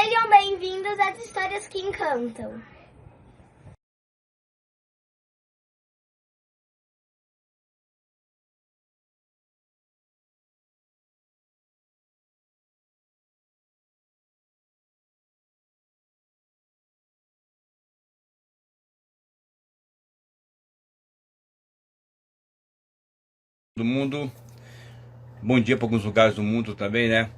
Sejam bem-vindos às Histórias que Encantam. Do mundo, bom dia para alguns lugares do mundo também, né?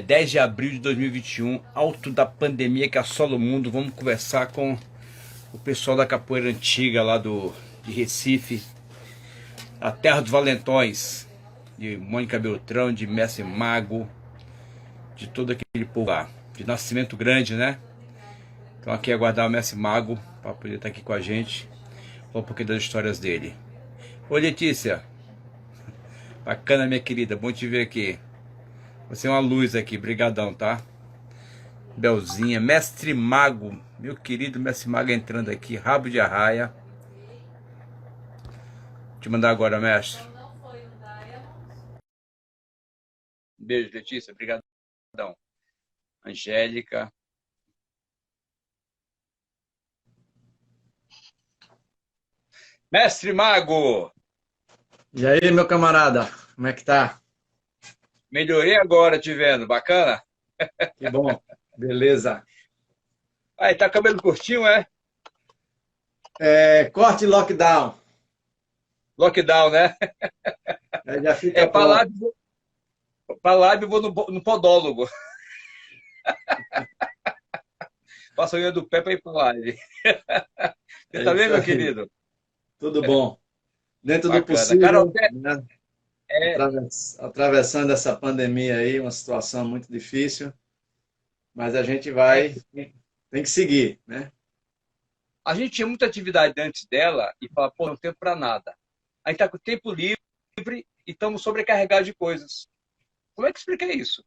10 de abril de 2021, alto da pandemia que assola o mundo. Vamos conversar com o pessoal da capoeira antiga lá de Recife, a terra dos valentões, de Mônica Beltrão, de Mestre Mago, de todo aquele povo lá, de Nascimento Grande, né? Então aqui aguardar o Mestre Mago para poder estar aqui com a gente, falar um pouquinho das histórias dele. Oi, Letícia, bacana, minha querida, bom te ver aqui. Você é uma luz aqui, brigadão, tá? Belzinha, Mestre Mago, meu querido Mestre Mago entrando aqui, rabo de arraia. Vou te mandar agora, mestre. Beijo, Letícia, brigadão. Angélica. Mestre Mago! E aí, meu camarada, como é que tá? Melhorei agora te vendo, bacana? Que bom, beleza. Aí, tá cabelo curtinho, é? Corte e lockdown, Lockdown, né? aí já fica Pra pronto. live eu vou no podólogo. Passo a unha do pé pra ir pra live. Você É tá bem, isso meu aí, querido? tudo bom. Dentro do Bacana. Carol, possível, né? é, Atravessando essa pandemia aí, uma situação muito difícil, mas a gente é, tem que seguir, né? a gente tinha muita atividade antes dela e fala, pô, não tem tempo pra nada. A gente tá com tempo livre e estamos sobrecarregados de coisas. Como é que explica isso?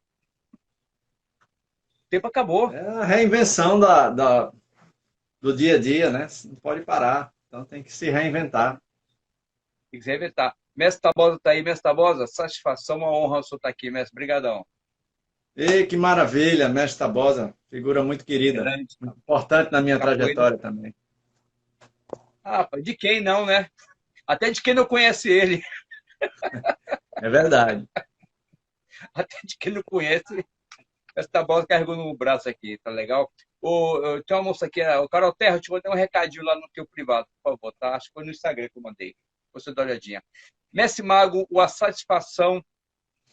O tempo acabou. É a reinvenção do dia a dia, né? Não pode parar, então tem que se reinventar. Tem que se reinventar. Mestre Tabosa tá aí, mestre Tabosa? Satisfação, uma honra o senhor estar aqui, mestre. Brigadão. E que maravilha, mestre Tabosa, figura muito querida, Grande muito importante na minha capoeira. trajetória também. Ah, de quem não, né? Até de quem não conhece ele. É verdade. Até de quem não conhece. Mestre Tabosa carregou no braço aqui, tá legal? Tem uma moça aqui, o Carol Terra, eu te mandei um recadinho lá no teu privado, por favor, tá? Acho que foi no Instagram que eu mandei. Você dá uma olhadinha. Mestre Mago, a satisfação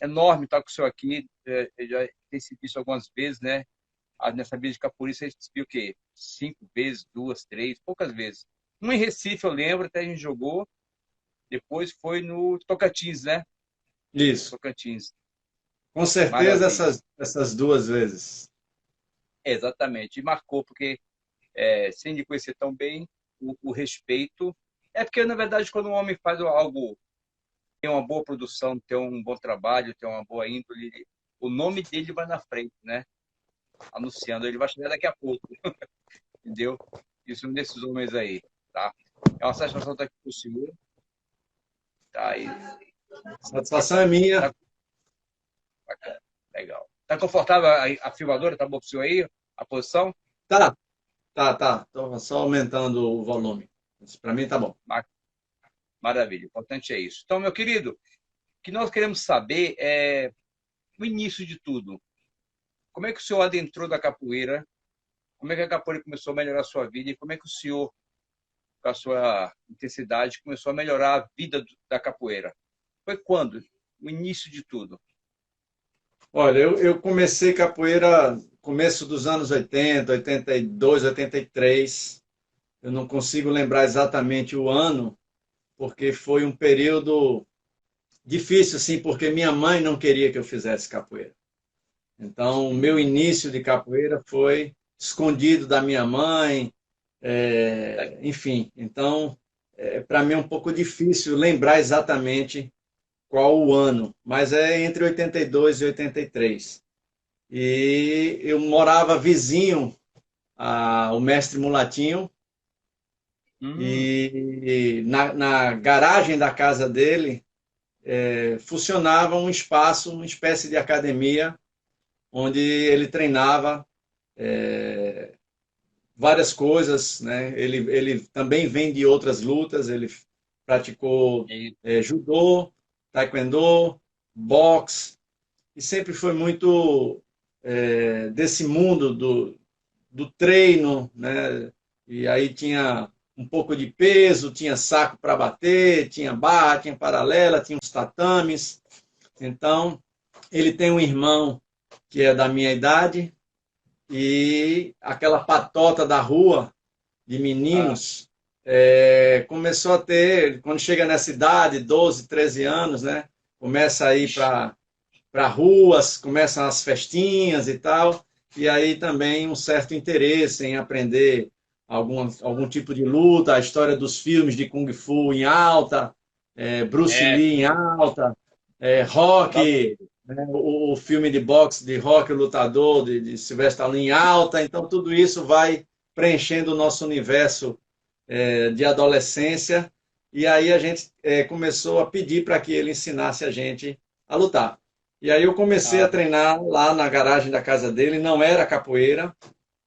enorme estar com o senhor aqui. Eu já tenho se visto algumas vezes, né? Nessa vida de capoeira, você se viu o quê? 5 vezes, 2, 3, poucas vezes. Um em Recife, eu lembro, até a gente jogou. Depois foi no Tocantins, né? Isso. Tocantins. Com certeza Maravilha. essas duas vezes. Exatamente. E marcou, porque sem lhe conhecer tão bem, o respeito. É porque, na verdade, quando um homem faz algo, tem uma boa produção, tem um bom trabalho, tem uma boa índole, o nome dele vai na frente, né? Anunciando, ele vai chegar daqui a pouco, entendeu? Isso é um desses homens aí, tá? É uma satisfação estar aqui com o senhor, tá? E, Satisfação é minha. tá bacana, legal. Tá confortável a filmadora? Tá bom pro senhor aí? A posição? Tá, tá. Tô só aumentando o volume. Para mim tá bom. Maravilha, o importante é isso. Então, meu querido, o que nós queremos saber é o início de tudo. Como é que o senhor adentrou da capoeira? Como é que a capoeira começou a melhorar a sua vida? E como é que o senhor, com a sua intensidade, começou a melhorar a vida da capoeira? Foi quando? O início de tudo. Olha, eu comecei capoeira começo dos anos 80, 82, 83. Eu não consigo lembrar exatamente o ano, porque foi um período difícil, assim, porque minha mãe não queria que eu fizesse capoeira. Então, o meu início de capoeira foi escondido da minha mãe, enfim. Então, para mim é um pouco difícil lembrar exatamente qual o ano, mas é entre 82 e 83. E eu morava vizinho ao mestre Mulatinho, Hum, e na garagem da casa dele funcionava um espaço, uma espécie de academia, onde ele treinava várias coisas, né? Ele também vem de outras lutas, ele praticou E, judô, taekwondo, boxe, e sempre foi muito desse mundo do treino, né? E aí tinha um pouco de peso, tinha saco para bater, tinha barra, tinha paralela, tinha uns tatames. Então, ele tem um irmão que é da minha idade e aquela patota da rua de ah, meninos começou a ter, quando chega nessa idade, 12, 13 anos, né? Começa a ir ixi, para ruas, começam as festinhas e tal, e aí também um certo interesse em aprender algum tipo de luta, a história dos filmes de Kung Fu em alta, Bruce é, Lee em alta, tá Rock, doido. né, o filme de boxe de Rock, o Lutador, de Sylvester Stallone em alta, então tudo isso vai preenchendo o nosso universo de adolescência, e aí a gente começou a pedir para que ele ensinasse a gente a lutar. E aí eu comecei a Ah, treinar lá na garagem da casa dele, não era capoeira,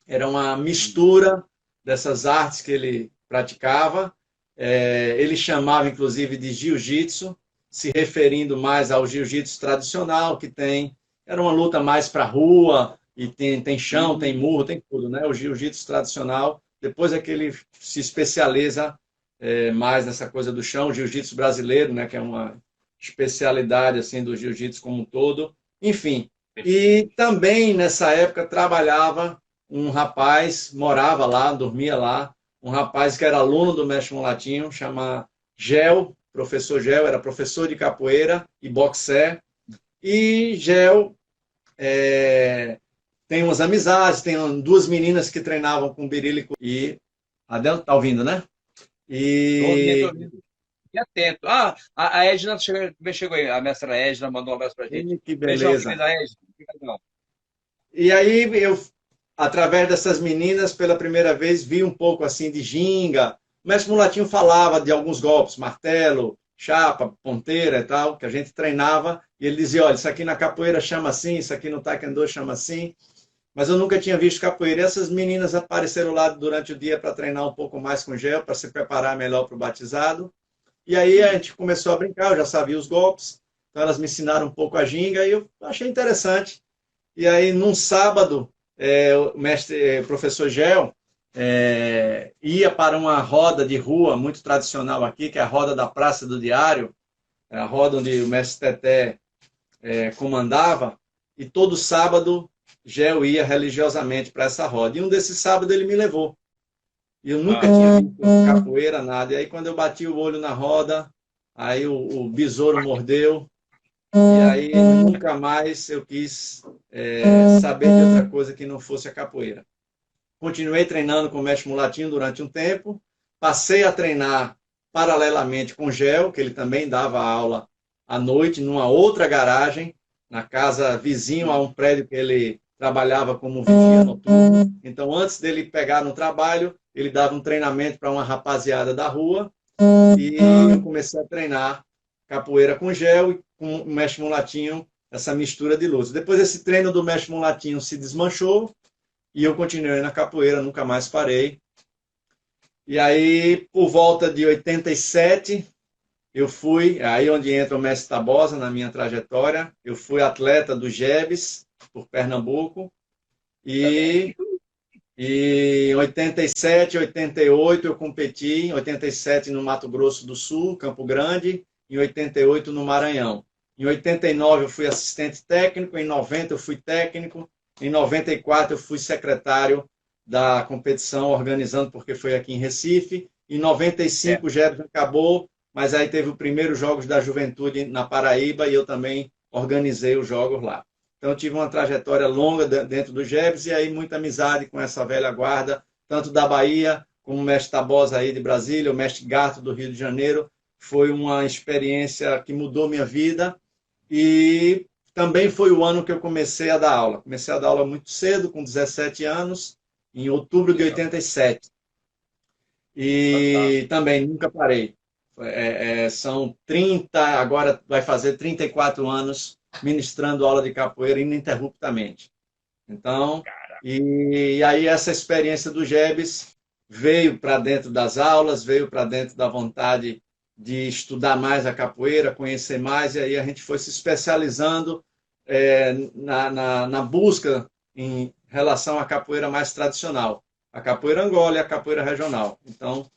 era uma hum, mistura dessas artes que ele praticava. Ele chamava, inclusive, de jiu-jitsu, se referindo mais ao jiu-jitsu tradicional, que tem. Era uma luta mais para rua, e tem chão, tem hum, murro, tem tudo, né? O jiu-jitsu tradicional. Depois é que ele se especializa mais nessa coisa do chão, o jiu-jitsu brasileiro, né? Que é uma especialidade assim do jiu-jitsu como um todo. Enfim, e também nessa época trabalhava um rapaz, morava lá, dormia lá, um rapaz que era aluno do mestre Mulatinho, chama Gel, professor Gel, era professor de capoeira e boxer. E Gel tem umas amizades, tem duas meninas que treinavam com Birílico e Adel, tá ouvindo, né? tô ouvindo, tô E, ouvindo. E atento. Ah, a Edna chegou aí, a mestra Edna mandou um abraço pra gente. e que Beijão, beleza. querida Edna. Obrigadão. E aí eu, através dessas meninas, pela primeira vez, vi um pouco assim de ginga. O mestre Mulatinho falava de alguns golpes, martelo, chapa, ponteira e tal, que a gente treinava. E ele dizia, olha, isso aqui na capoeira chama assim, isso aqui no taekwondo chama assim. Mas eu nunca tinha visto capoeira. E essas meninas apareceram lá durante o dia para treinar um pouco mais com gel, para se preparar melhor para o batizado. E aí a gente começou a brincar, eu já sabia os golpes. Então elas me ensinaram um pouco a ginga e eu achei interessante. E aí, num sábado, o mestre, o professor Gel, ia para uma roda de rua muito tradicional aqui, que é a roda da Praça do Diário, a roda onde o mestre Teté comandava, e todo sábado Gel ia religiosamente para essa roda. E um desses sábados ele me levou. E eu nunca Ah, tinha visto capoeira, nada. E aí, quando eu bati o olho na roda, aí o besouro mordeu, e aí nunca mais eu quis saber de outra coisa que não fosse a capoeira. Continuei treinando com o mestre Mulatinho durante um tempo, passei a treinar paralelamente com o Gel, que ele também dava aula à noite, numa outra garagem, na casa vizinho a um prédio que ele trabalhava como vigia noturno. Então, antes dele pegar no trabalho, ele dava um treinamento para uma rapaziada da rua, e eu comecei a treinar capoeira com gel e com o mestre Mulatinho, essa mistura de luzes. Depois esse treino do mestre Mulatinho se desmanchou e eu continuei na capoeira, nunca mais parei. E aí, por volta de 87, eu fui, aí onde entra o mestre Tabosa na minha trajetória, eu fui atleta do GEBS, por Pernambuco, também. e em 87, 88 eu competi, em 87 no Mato Grosso do Sul, Campo Grande, em 88 no Maranhão. Em 89 eu fui assistente técnico, em 90 eu fui técnico, em 94 eu fui secretário da competição organizando, porque foi aqui em Recife. Em É. 95 o Jefferson acabou, mas aí teve o primeiro Jogos da Juventude na Paraíba e eu também organizei os jogos lá. Então, tive uma trajetória longa dentro do GEBS e aí muita amizade com essa velha guarda, tanto da Bahia, como o mestre Tabosa aí de Brasília, o mestre Gato do Rio de Janeiro. Foi uma experiência que mudou minha vida e também foi o ano que eu comecei a dar aula. Comecei a dar aula muito cedo, com 17 anos, em outubro de Legal. 87. E Fantástico. também nunca parei. São 30, agora vai fazer 34 anos ministrando aula de capoeira ininterruptamente. Então, E aí essa experiência do Gebes veio para dentro das aulas, veio para dentro da vontade de estudar mais a capoeira, conhecer mais, e aí a gente foi se especializando na busca em relação à capoeira mais tradicional, a capoeira Angola e a capoeira regional. Então,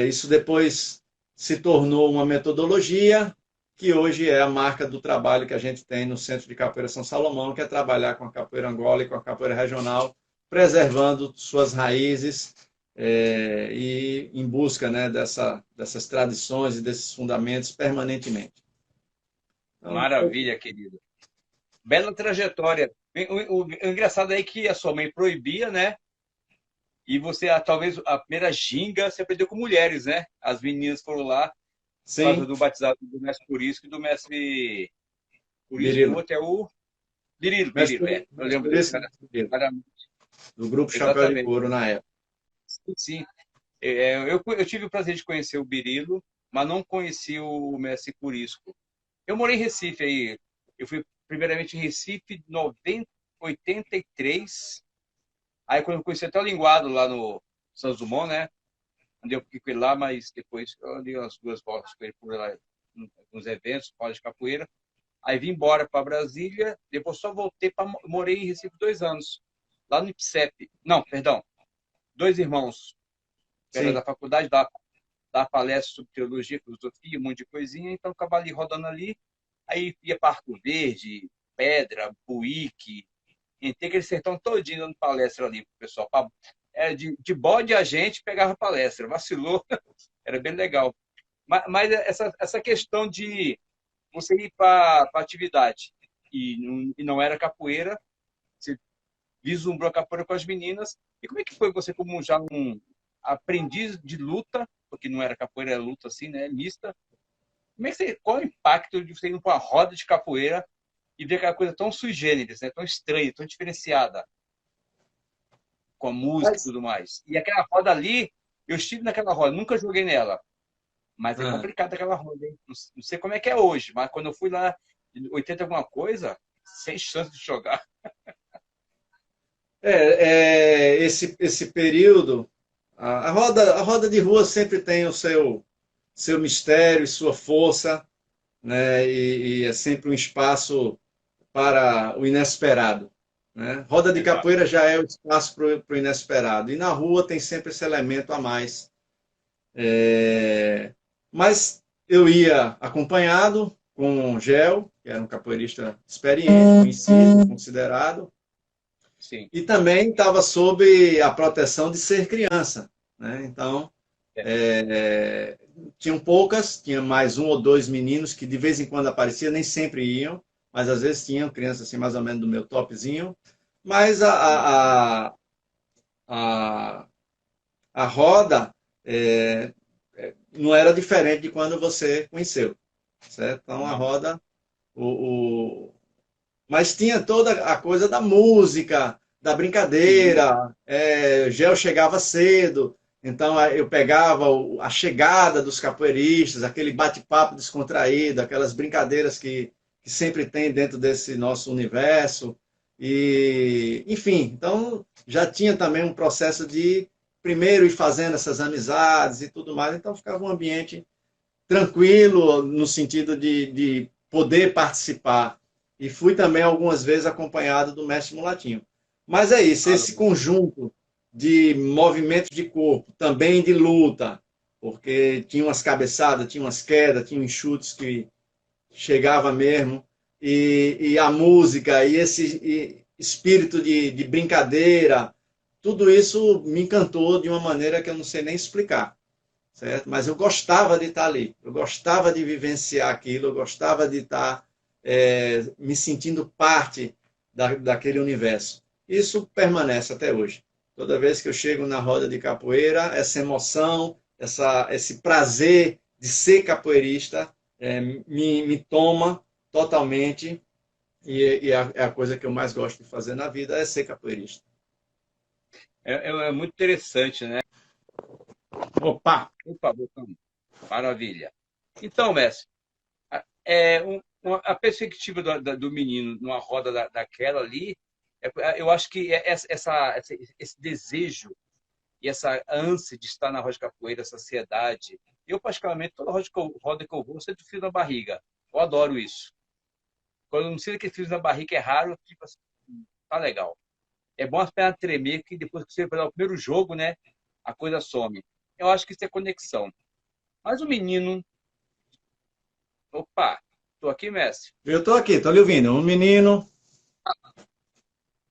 isso depois se tornou uma metodologia que hoje é a marca do trabalho que a gente tem no Centro de Capoeira São Salomão, que é trabalhar com a capoeira Angola e com a capoeira regional, preservando suas raízes e em busca, né, dessas tradições e desses fundamentos permanentemente. Então, Maravilha, querido. Bela trajetória. O engraçado é que a sua mãe proibia, né? E você, talvez, a primeira ginga, você aprendeu com mulheres, né? As meninas foram lá por causa sim, do batizado do mestre Purisco e do mestre Purisco, o Birilo. outro é o Birilo, Mestre, é. Eu mestre lembro por dele, isso, Birilo, cara, do grupo Chapéu de exatamente. Couro na época. Sim. Eu tive o prazer de conhecer o Birilo, mas não conheci o mestre Purisco. Eu morei em Recife aí. Eu fui primeiramente em Recife em 83. Aí quando eu conheci até o Linguado lá no Santos Dumont, né? Andei um pouquinho com ele lá, mas depois eu andei umas 2 voltas com ele por lá, em alguns eventos, pós de capoeira. Aí vim embora para Brasília, depois só voltei para. Morei em Recife 2 anos, lá no IPSEP. Não, perdão, dois irmãos, que era da Sim. faculdade, da palestra sobre teologia, filosofia, um monte de coisinha, então ficava ali rodando ali. Aí ia para Arco Verde, Pedra, Buíque, entrei aquele sertão todinho dando palestra ali pro pessoal. Era de bode a gente pegava palestra, vacilou, era bem legal. Mas essa questão de você ir para a atividade e não era capoeira, você vislumbrou a capoeira com as meninas. E como é que foi você, como já um aprendiz de luta, porque não era capoeira, era luta assim, né? Mista. Como é que você, qual é o impacto de você ir para uma roda de capoeira e ver aquela coisa tão sui generis, né? Tão estranha, tão diferenciada, com a música e Mas, tudo mais? E aquela roda ali, eu estive naquela roda, nunca joguei nela, mas é ah, complicado aquela roda, hein? Não sei como é que é hoje, mas quando eu fui lá, em 80 alguma coisa, sem chance de jogar. esse período, a roda de rua sempre tem o seu mistério e sua força, né? E é sempre um espaço para o inesperado, né? Roda de Exato. capoeira já é o espaço para o inesperado. E na rua tem sempre esse elemento a mais. Mas eu ia acompanhado com o Gel, que era um capoeirista experiente, conhecido, considerado, Sim. e também estava sob a proteção de ser criança, né? Então, É. tinham poucas, tinha mais um ou dois meninos que de vez em quando apareciam, nem sempre iam, mas às vezes tinham crianças assim mais ou menos do meu topzinho. Mas a, a roda não era diferente de quando você conheceu, certo? Então a Não. roda, o, o, mas tinha toda a coisa da música, da Sim. brincadeira. O Gel chegava cedo, então eu pegava a chegada dos capoeiristas, aquele bate-papo descontraído, aquelas brincadeiras que sempre tem dentro desse nosso universo. E, enfim, então já tinha também um processo de primeiro ir fazendo essas amizades e tudo mais, então ficava um ambiente tranquilo no sentido de poder participar. E fui também algumas vezes acompanhado do mestre Mulatinho. Mas é isso, Ah, esse conjunto de movimentos de corpo, também de luta, porque tinha umas cabeçadas, tinha umas quedas, tinha uns chutes que chegava mesmo, e a música, e esse espírito de brincadeira, tudo isso me encantou de uma maneira que eu não sei nem explicar, certo? Mas eu gostava de estar ali, eu gostava de vivenciar aquilo, eu gostava de estar me sentindo parte daquele universo. Isso permanece até hoje. Toda vez que eu chego na roda de capoeira, essa emoção, esse prazer de ser capoeirista me toma totalmente e é a coisa que eu mais gosto de fazer na vida é ser capoeirista. é muito interessante, né? Opa! Opa, voltamos. Maravilha. Então, mestre, a perspectiva do menino numa roda daquela ali Eu acho que esse desejo e essa ânsia de estar na roda de capoeira, essa ansiedade. Eu, particularmente, toda roda que eu vou, eu sempre frio na barriga. Eu adoro isso. Quando eu não sinto aquele frio na barriga é raro, eu fico assim, tá legal. É bom as pernas tremer, que depois que você vai dar o primeiro jogo, né, a coisa some. Eu acho que isso é conexão. Mas o menino. Opa, tô aqui, mestre. Eu estou aqui, estou lhe ouvindo. Um menino.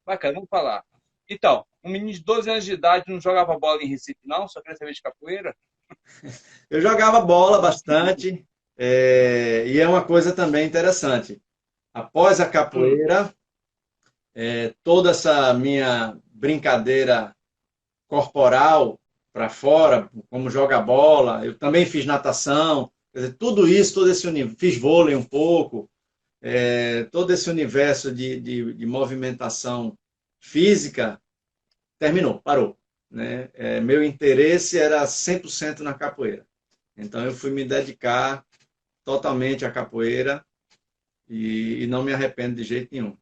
Bacana, vamos falar. Então, um menino de 12 anos de idade não jogava bola em Recife, não? Só queria saber de capoeira? Eu jogava bola bastante, e é uma coisa também interessante. Após a Hum, capoeira, toda essa minha brincadeira corporal para fora, como joga bola, eu também fiz natação, quer dizer, tudo isso, todo esse universo, fiz vôlei um pouco, todo esse universo de movimentação física terminou, parou. Né? Meu interesse era 100% na capoeira. Então eu fui me dedicar totalmente à capoeira e não me arrependo de jeito nenhum.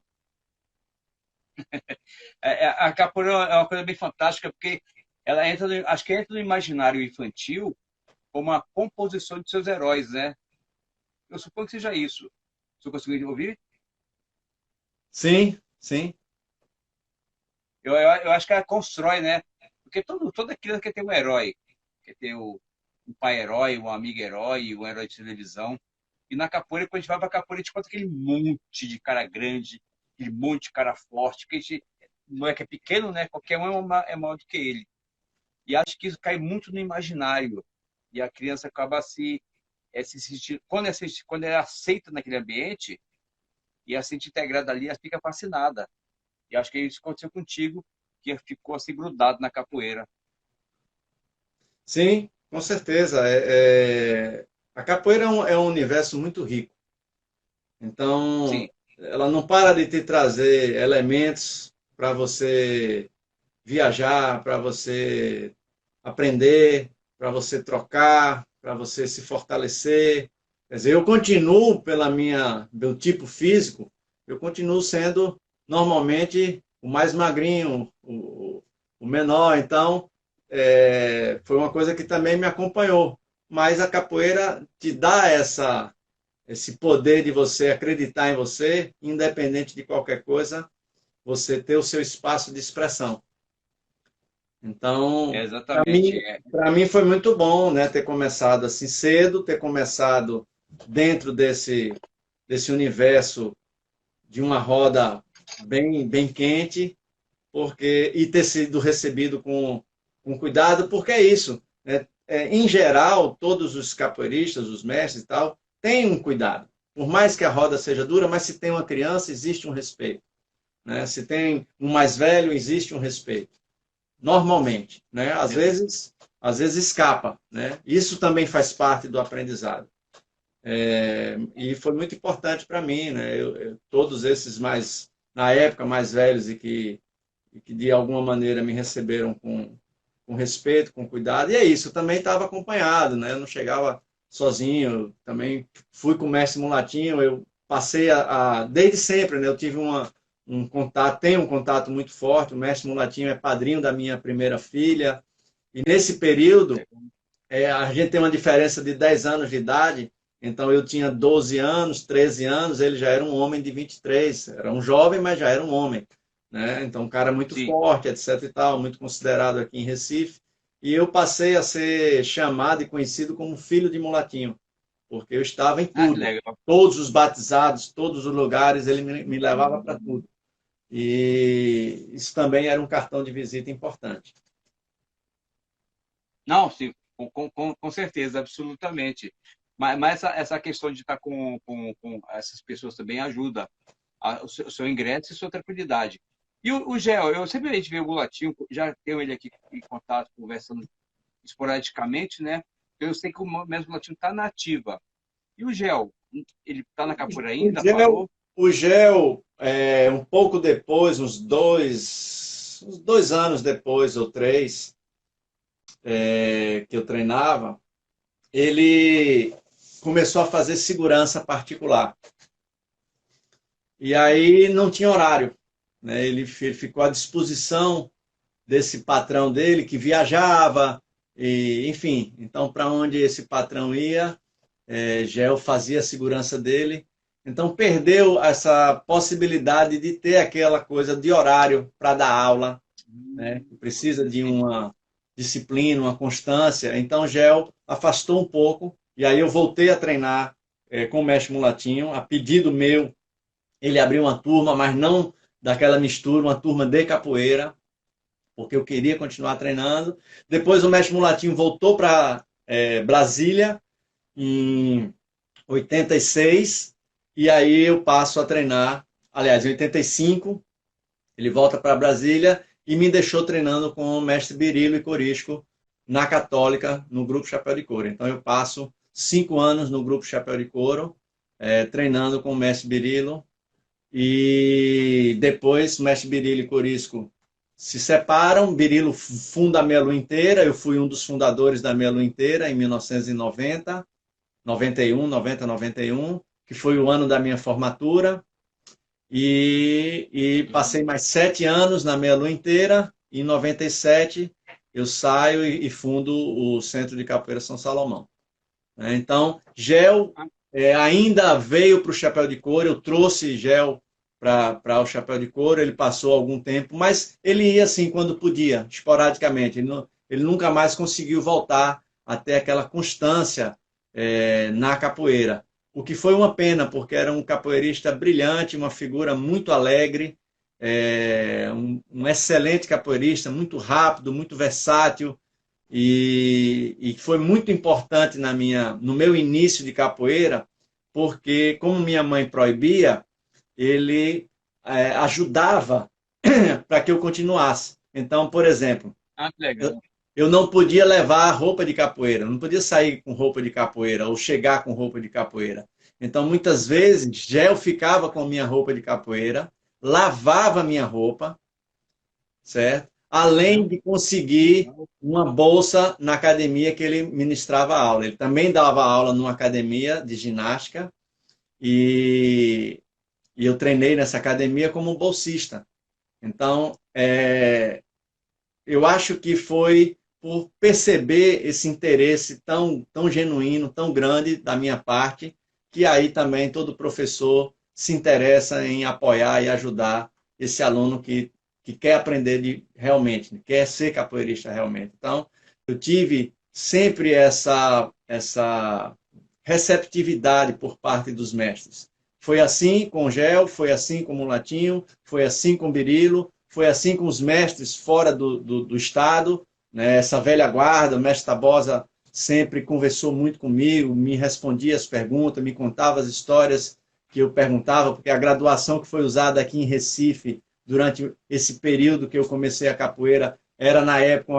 a capoeira é uma coisa bem fantástica, porque ela entra, acho que entra no imaginário infantil como uma composição de seus heróis, né? Eu suponho que seja isso. Você conseguiu ouvir? Sim, sim, Eu acho que ela constrói, né? Porque toda criança quer ter um herói. Quer ter um pai herói, um amigo herói, um herói de televisão. E na capoeira, quando a gente vai pra capoeira, a gente conta aquele monte de cara grande, aquele monte de cara forte, que a gente não é que é pequeno, né? Qualquer um é maior do que ele. E acho que isso cai muito no imaginário. E a criança acaba se sentindo. Quando é aceita naquele ambiente e ela se sente integrada ali, ela fica fascinada. E acho que isso aconteceu contigo, que ficou assim grudado na capoeira. sim, com certeza. A capoeira é um universo muito rico. Então, Sim, ela não para de te trazer elementos para você viajar, para você aprender, para você trocar, para você se fortalecer. Quer dizer, eu continuo, meu tipo físico, eu continuo sendo normalmente o mais magrinho, o menor. Então, foi uma coisa que também me acompanhou. Mas a capoeira te dá esse poder de você acreditar em você, independente de qualquer coisa, você ter o seu espaço de expressão. Então, para exatamente. mim, para mim foi muito bom, né, ter começado assim cedo, ter começado dentro desse universo de uma roda bem quente, e ter sido recebido com cuidado, porque é isso. Né? Em geral, todos os capoeiristas, os mestres e tal, têm um cuidado. Por mais que a roda seja dura, mas se tem uma criança, existe um respeito. Né? Se tem um mais velho, existe um respeito. Normalmente, né? Às vezes escapa, né? Isso também faz parte do aprendizado. E foi muito importante para mim, né? Todos esses na época, mais velhos e que de alguma maneira me receberam com respeito, com cuidado. E é isso, eu também estava acompanhado, né? Eu não chegava sozinho, eu também fui com o mestre Mulatinho, eu passei desde sempre, né? Eu tive um contato, tenho um contato muito forte, o mestre Mulatinho é padrinho da minha primeira filha, e nesse período, a gente tem uma diferença de 10 anos de idade, então eu tinha 12 anos, 13 anos, ele já era um homem de 23, era um jovem, mas já era um homem. Né? Então, um cara muito Sim. forte, etc e tal, muito considerado aqui em Recife. E eu passei a ser chamado e conhecido como filho de Mulatinho, porque eu estava em Ah, que tudo. legal. Todos os batizados, todos os lugares, ele me levava para tudo. E isso também era um cartão de visita importante. Não, sim, com certeza, absolutamente. Mas essa questão de estar com essas pessoas também ajuda o seu ingresso e sua tranquilidade. E o Gel, eu sempre a gente vê o Mulatinho, já tenho ele aqui em contato, conversando esporadicamente, né? Eu sei que o mesmo Mulatinho está na ativa. E o Gel, ele está na capoeira O ainda? gel, Parou? o gel um pouco depois, uns dois anos depois, ou três, que eu treinava, ele começou a fazer segurança particular. E aí não tinha horário. né? Ele ficou à disposição desse patrão dele que viajava, e, enfim. Então, para onde esse patrão ia, Gel fazia a segurança dele. Então, perdeu essa possibilidade de ter aquela coisa de horário para dar aula, né? Precisa de uma disciplina, uma constância. Então, Gel afastou um pouco, e aí eu voltei a treinar com o mestre Mulatinho. A pedido meu, ele abriu uma turma, mas não daquela mistura, uma turma de capoeira, porque eu queria continuar treinando. Depois o mestre Mulatinho voltou para Brasília, em 86, e aí eu passo a treinar, aliás, em 85, ele volta para Brasília e me deixou treinando com o mestre Birilo e Corisco na Católica, no Grupo Chapéu de Couro. Então eu passo 5 anos no Grupo Chapéu de Couro, treinando com o mestre Birilo, e depois o mestre Birilo e Corisco se separam. Birilo funda a Meia Lua Inteira, eu fui um dos fundadores da Meia Lua Inteira em 1990, 91, que foi o ano da minha formatura, e passei mais 7 anos na Meia Lua Inteira. Em 97 eu saio e fundo o Centro de Capoeira São Salomão. Então, Gel ainda veio para o Chapéu de Couro, eu trouxe Gel para o Chapéu de Couro, ele passou algum tempo, mas ele ia assim quando podia, esporadicamente. Ele nunca mais conseguiu voltar até aquela constância na capoeira. O que foi uma pena, porque era um capoeirista brilhante, uma figura muito alegre, um excelente capoeirista, muito rápido, muito versátil, e foi muito importante no meu início de capoeira, porque como minha mãe proibia, ele ajudava para que eu continuasse. Então, por exemplo, que legal. Eu não podia levar roupa de capoeira, não podia sair com roupa de capoeira ou chegar com roupa de capoeira. Então, muitas vezes, Gel ficava com minha roupa de capoeira, lavava minha roupa, certo? Além de conseguir uma bolsa na academia que ele ministrava aula. Ele também dava aula numa academia de ginástica, e eu treinei nessa academia como bolsista. Então, eu acho que foi por perceber esse interesse tão genuíno, tão grande da minha parte, que aí também todo professor se interessa em apoiar e ajudar esse aluno que quer aprender realmente, quer ser capoeirista realmente. Então, eu tive sempre essa receptividade por parte dos mestres. Foi assim com o Gel, foi assim com o Mulatinho, foi assim com o Birilo, foi assim com os mestres fora do estado, né? Essa velha guarda, o mestre Tabosa sempre conversou muito comigo, me respondia as perguntas, me contava as histórias que eu perguntava, porque a graduação que foi usada aqui em Recife durante esse período que eu comecei a capoeira era, na época,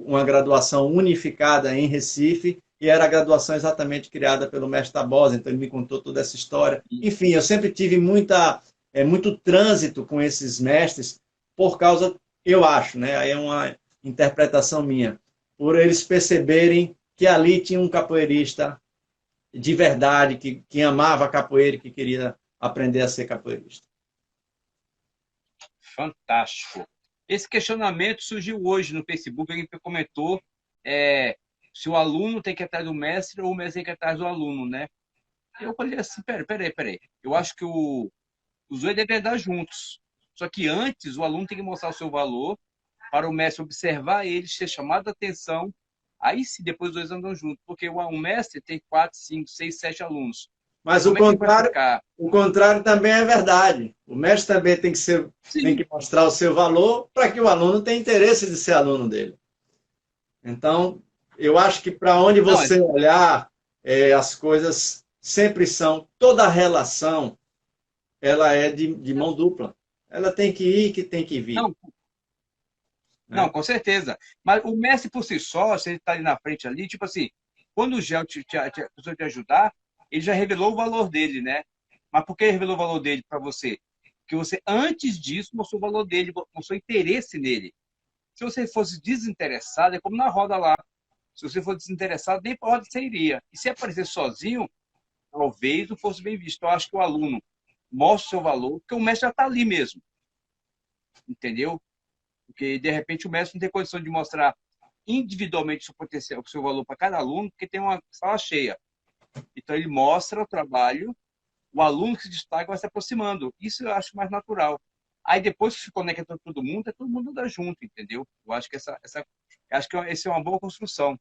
uma graduação unificada em Recife, e era a graduação exatamente criada pelo mestre Tabosa, então ele me contou toda essa história. Enfim, eu sempre tive muito trânsito com esses mestres, por causa, eu acho, né? Aí é uma interpretação minha, por eles perceberem que ali tinha um capoeirista de verdade, que amava a capoeira e que queria aprender a ser capoeirista. Fantástico. Esse questionamento surgiu hoje no Facebook, alguém comentou se o aluno tem que ir atrás do mestre ou o mestre tem que ir atrás do aluno, né? Eu falei assim, peraí. Eu acho que os dois devem andar juntos. Só que antes o aluno tem que mostrar o seu valor para o mestre observar ele, ser chamado a atenção. Aí sim, depois os dois andam juntos. Porque o mestre tem 4, 5, 6, 7 alunos. Mas o contrário também é verdade. O mestre também tem que mostrar o seu valor para que o aluno tenha interesse de ser aluno dele. Então, eu acho que para onde você olhar, as coisas sempre são, toda relação, ela é de mão dupla. Ela tem que ir, que tem que vir. Não, com certeza. Mas o mestre por si só, se ele está ali na frente ali, tipo assim, quando o Gel precisou te ajudar, ele já revelou o valor dele, né? Mas por que ele revelou o valor dele para você? Porque você, antes disso, mostrou o valor dele, mostrou interesse nele. Se você fosse desinteressado, é como na roda lá. Se você for desinteressado, nem para a roda você iria. E se aparecer sozinho, talvez não fosse bem visto. Eu acho que o aluno mostra o seu valor, porque o mestre já está ali mesmo. entendeu? Porque, de repente, o mestre não tem condição de mostrar individualmente o seu potencial, o seu valor para cada aluno, porque tem uma sala cheia. Então, ele mostra o trabalho, o aluno que se destaca vai se aproximando. Isso eu acho mais natural. Aí, depois que se conecta todo mundo, é todo mundo anda junto, entendeu? Eu acho que essa é uma boa construção.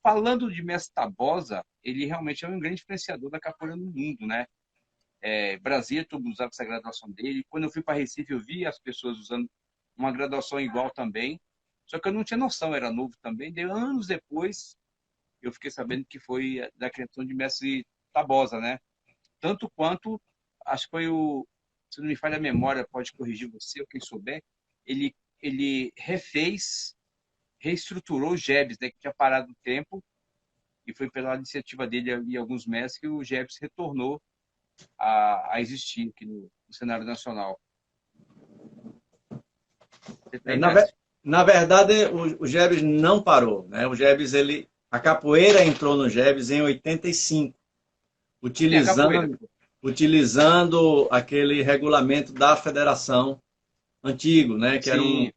Falando de Mestre Tabosa, ele realmente é um grande diferenciador da capoeira no mundo, né? Brasília, todo mundo usava essa graduação dele. Quando eu fui para Recife, eu vi as pessoas usando uma graduação igual também. Só que eu não tinha noção, era novo também. De anos depois, eu fiquei sabendo que foi da criação de Mestre Tabosa, né? Tanto quanto, acho que foi se não me falha a memória, pode corrigir você ou quem souber, ele reestruturou o GEBS, né, que tinha parado no tempo, e foi pela iniciativa dele e alguns mestres que o GEBS retornou a existir aqui no cenário nacional. Na verdade, o GEBS não parou, né? O GEBS, a capoeira entrou no GEBS em 85, utilizando aquele regulamento da federação antigo, né? Que era que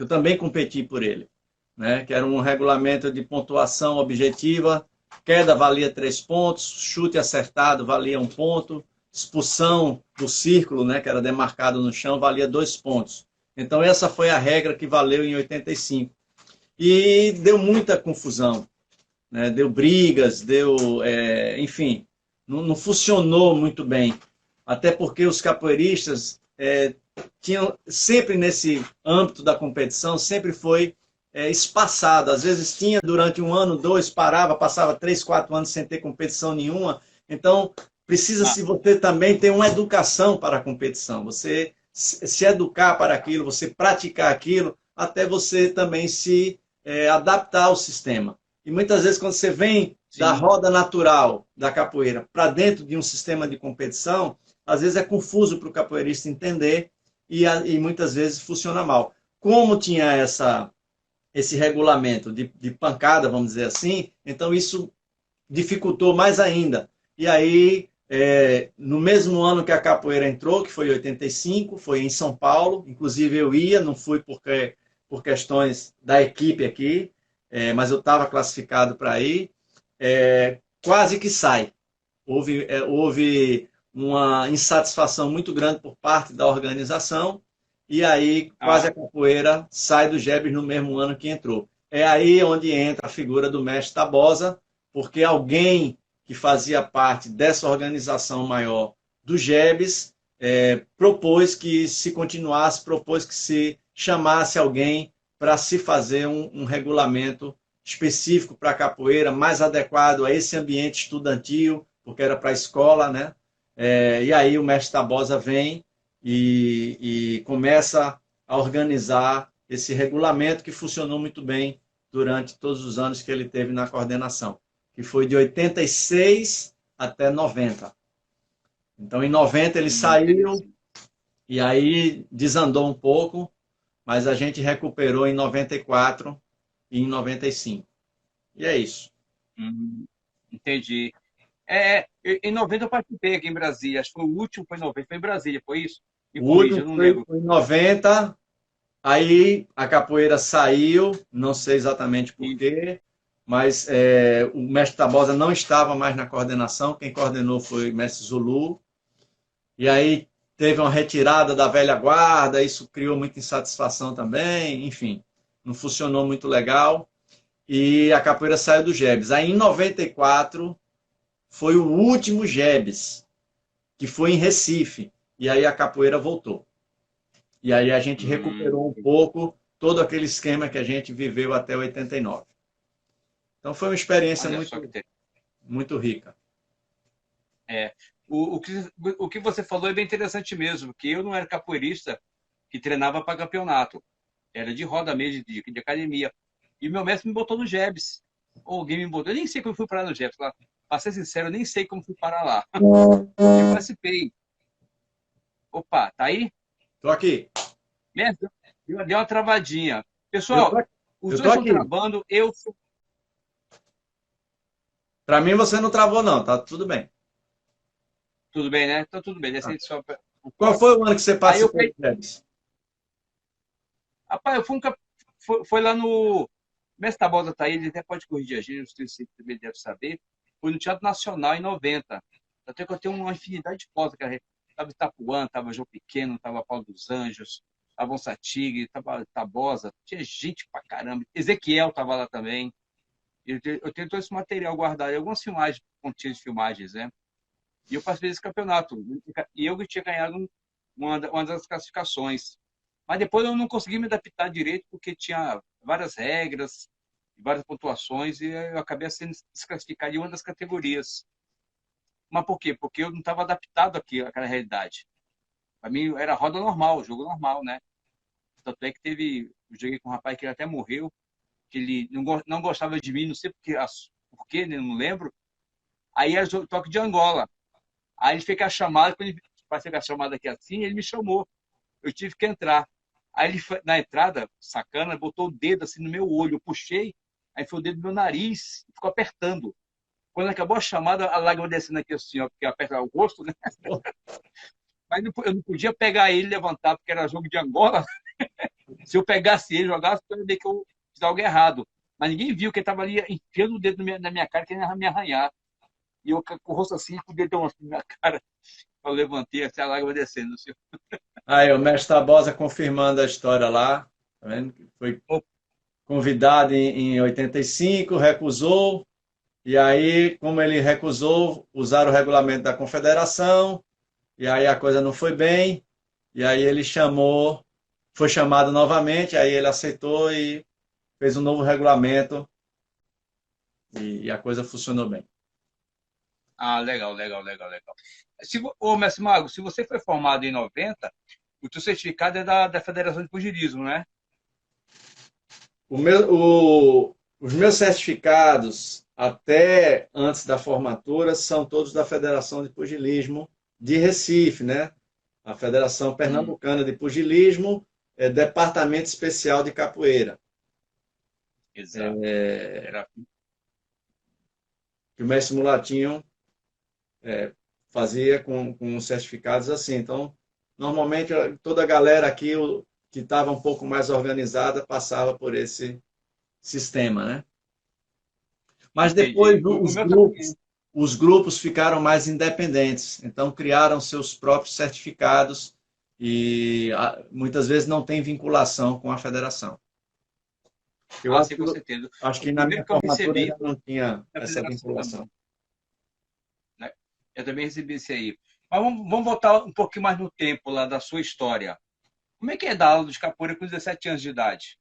eu também competi por ele, né? Que era um regulamento de pontuação objetiva, queda valia 3 pontos, chute acertado valia 1 ponto, expulsão do círculo, né? Que era demarcado no chão, valia 2 pontos. Então essa foi a regra que valeu em 85. E deu muita confusão, né? Deu brigas, enfim, não funcionou muito bem. Até porque os capoeiristas tinham sempre nesse âmbito da competição, sempre foi espaçado. Às vezes tinha durante 1 ano, 2, parava, passava 3, 4 anos sem ter competição nenhuma. Então, precisa-se você também ter uma educação para a competição. Você se educar para aquilo, você praticar aquilo, até você também se adaptar ao sistema. E muitas vezes, quando você vem da roda natural da capoeira para dentro de um sistema de competição, às vezes é confuso para o capoeirista entender e muitas vezes funciona mal. Como tinha esse regulamento de pancada, vamos dizer assim, então isso dificultou mais ainda. E aí, no mesmo ano que a capoeira entrou, que foi em 85, foi em São Paulo, inclusive eu não fui por questões da equipe aqui, mas eu estava classificado para ir, quase que sai. Houve uma insatisfação muito grande por parte da organização, e aí quase a capoeira sai do GEBS no mesmo ano que entrou. É aí onde entra a figura do mestre Tabosa, porque alguém que fazia parte dessa organização maior do GEBS propôs que se continuasse, propôs que se chamasse alguém para se fazer um regulamento específico para a capoeira, mais adequado a esse ambiente estudantil, porque era para a escola, né? E aí o mestre Tabosa vem e começa a organizar esse regulamento que funcionou muito bem durante todos os anos que ele teve na coordenação, que foi de 86 até 90. Então, em 90 ele saiu e aí desandou um pouco, mas a gente recuperou em 94 e em 95. E é isso. Entendi. Em 90 eu participei aqui em Brasília. Acho que foi o último, foi em 90. Foi em Brasília, foi isso? O último foi em 90. Aí a capoeira saiu, não sei exatamente por quê, mas o mestre Tabosa não estava mais na coordenação. Quem coordenou foi o mestre Zulu. E aí teve uma retirada da velha guarda, isso criou muita insatisfação também. Enfim, não funcionou muito legal. E a capoeira saiu do GEBS. Aí em 94 foi o último GEBS, que foi em Recife. E aí a capoeira voltou. E aí a gente recuperou um pouco todo aquele esquema que a gente viveu até 89. Então foi uma experiência muito rica. O que você falou é bem interessante mesmo, porque eu não era capoeirista que treinava para campeonato. Era de roda mesmo, de academia. E meu mestre me botou no GEBS. Ou alguém me botou. Eu nem sei como fui parar no GEBS lá. Para ser sincero, eu nem sei como fui parar lá. Eu participei. Opa, tá aí? Tô aqui. Mestre, deu uma travadinha. Pessoal, os dois estão travando. Para mim você não travou não, tá tudo bem. Tudo bem, né? Então tudo bem. Qual foi o ano que você participou do GEBS? Rapaz, eu fui, foi lá no... Mestre Tabosa tá aí, ele até pode corrigir a gente, você também deve saber. Foi no Teatro Nacional em 90. Até que eu tenho uma infinidade de fotos, cara. Tava Itapuã, tava João Pequeno, tava Paulo dos Anjos, tava Onça Tigre, tava Tabosa, tinha gente pra caramba. Ezequiel tava lá também. Eu tenho todo esse material guardado, algumas filmagens, continhas de filmagens, né? E eu participei desse campeonato. E eu que tinha ganhado uma das classificações. Mas depois eu não consegui me adaptar direito, porque tinha várias regras, várias pontuações, e eu acabei sendo desclassificado em uma das categorias. Mas por quê? Porque eu não estava adaptado aqui àquela realidade. Para mim era roda normal, jogo normal, né? Tanto é que eu joguei com um rapaz que ele até morreu, que ele não gostava de mim, não sei por quê, né? Não lembro. Aí era o toque de Angola. Aí ele fez a chamada, quando ele passei a chamada aqui assim, ele me chamou. Eu tive que entrar. Aí ele, na entrada, sacana, botou o dedo assim no meu olho. Eu puxei, aí foi o dedo no meu nariz, ficou apertando. Quando acabou a chamada, a lágrima descendo aqui assim, ó, porque aperta o rosto, né? Mas eu não podia pegar ele e levantar, porque era jogo de Angola. Se eu pegasse ele, jogasse, eu ia ver que eu fiz algo errado. Mas ninguém viu que ele estava ali enfiando o dedo na minha cara, querendo me arranhar. E eu com o rosto assim, com o dedão assim na minha cara. Eu levantei, assim, a lágrima descendo. Assim. Aí, o mestre Tabosa confirmando a história lá, tá vendo? Foi convidado em 85, recusou, e aí, como ele recusou, usaram o regulamento da confederação, e aí a coisa não foi bem, e aí ele foi chamado novamente, aí ele aceitou e fez um novo regulamento, e a coisa funcionou bem. Ah, legal, legal, legal, legal. Ô, mestre Mago, se você foi formado em 90, o teu certificado é da Federação de Pugilismo, né? Os meus certificados, até antes da formatura, são todos da Federação de Pugilismo de Recife, né? A Federação Pernambucana de Pugilismo, Departamento Especial de Capoeira. Exato. Que o mestre Mulatinho fazia com certificados assim. Então, normalmente, toda a galera aqui que estava um pouco mais organizada passava por esse sistema, né? Mas depois os grupos ficaram mais independentes, então criaram seus próprios certificados e muitas vezes não tem vinculação com a federação. Eu acho que na minha formatura já não tinha essa vinculação. Né? Eu também recebi esse aí. Mas vamos voltar um pouquinho mais no tempo lá da sua história. Como é que é dar aula de capoeira com 17 anos de idade?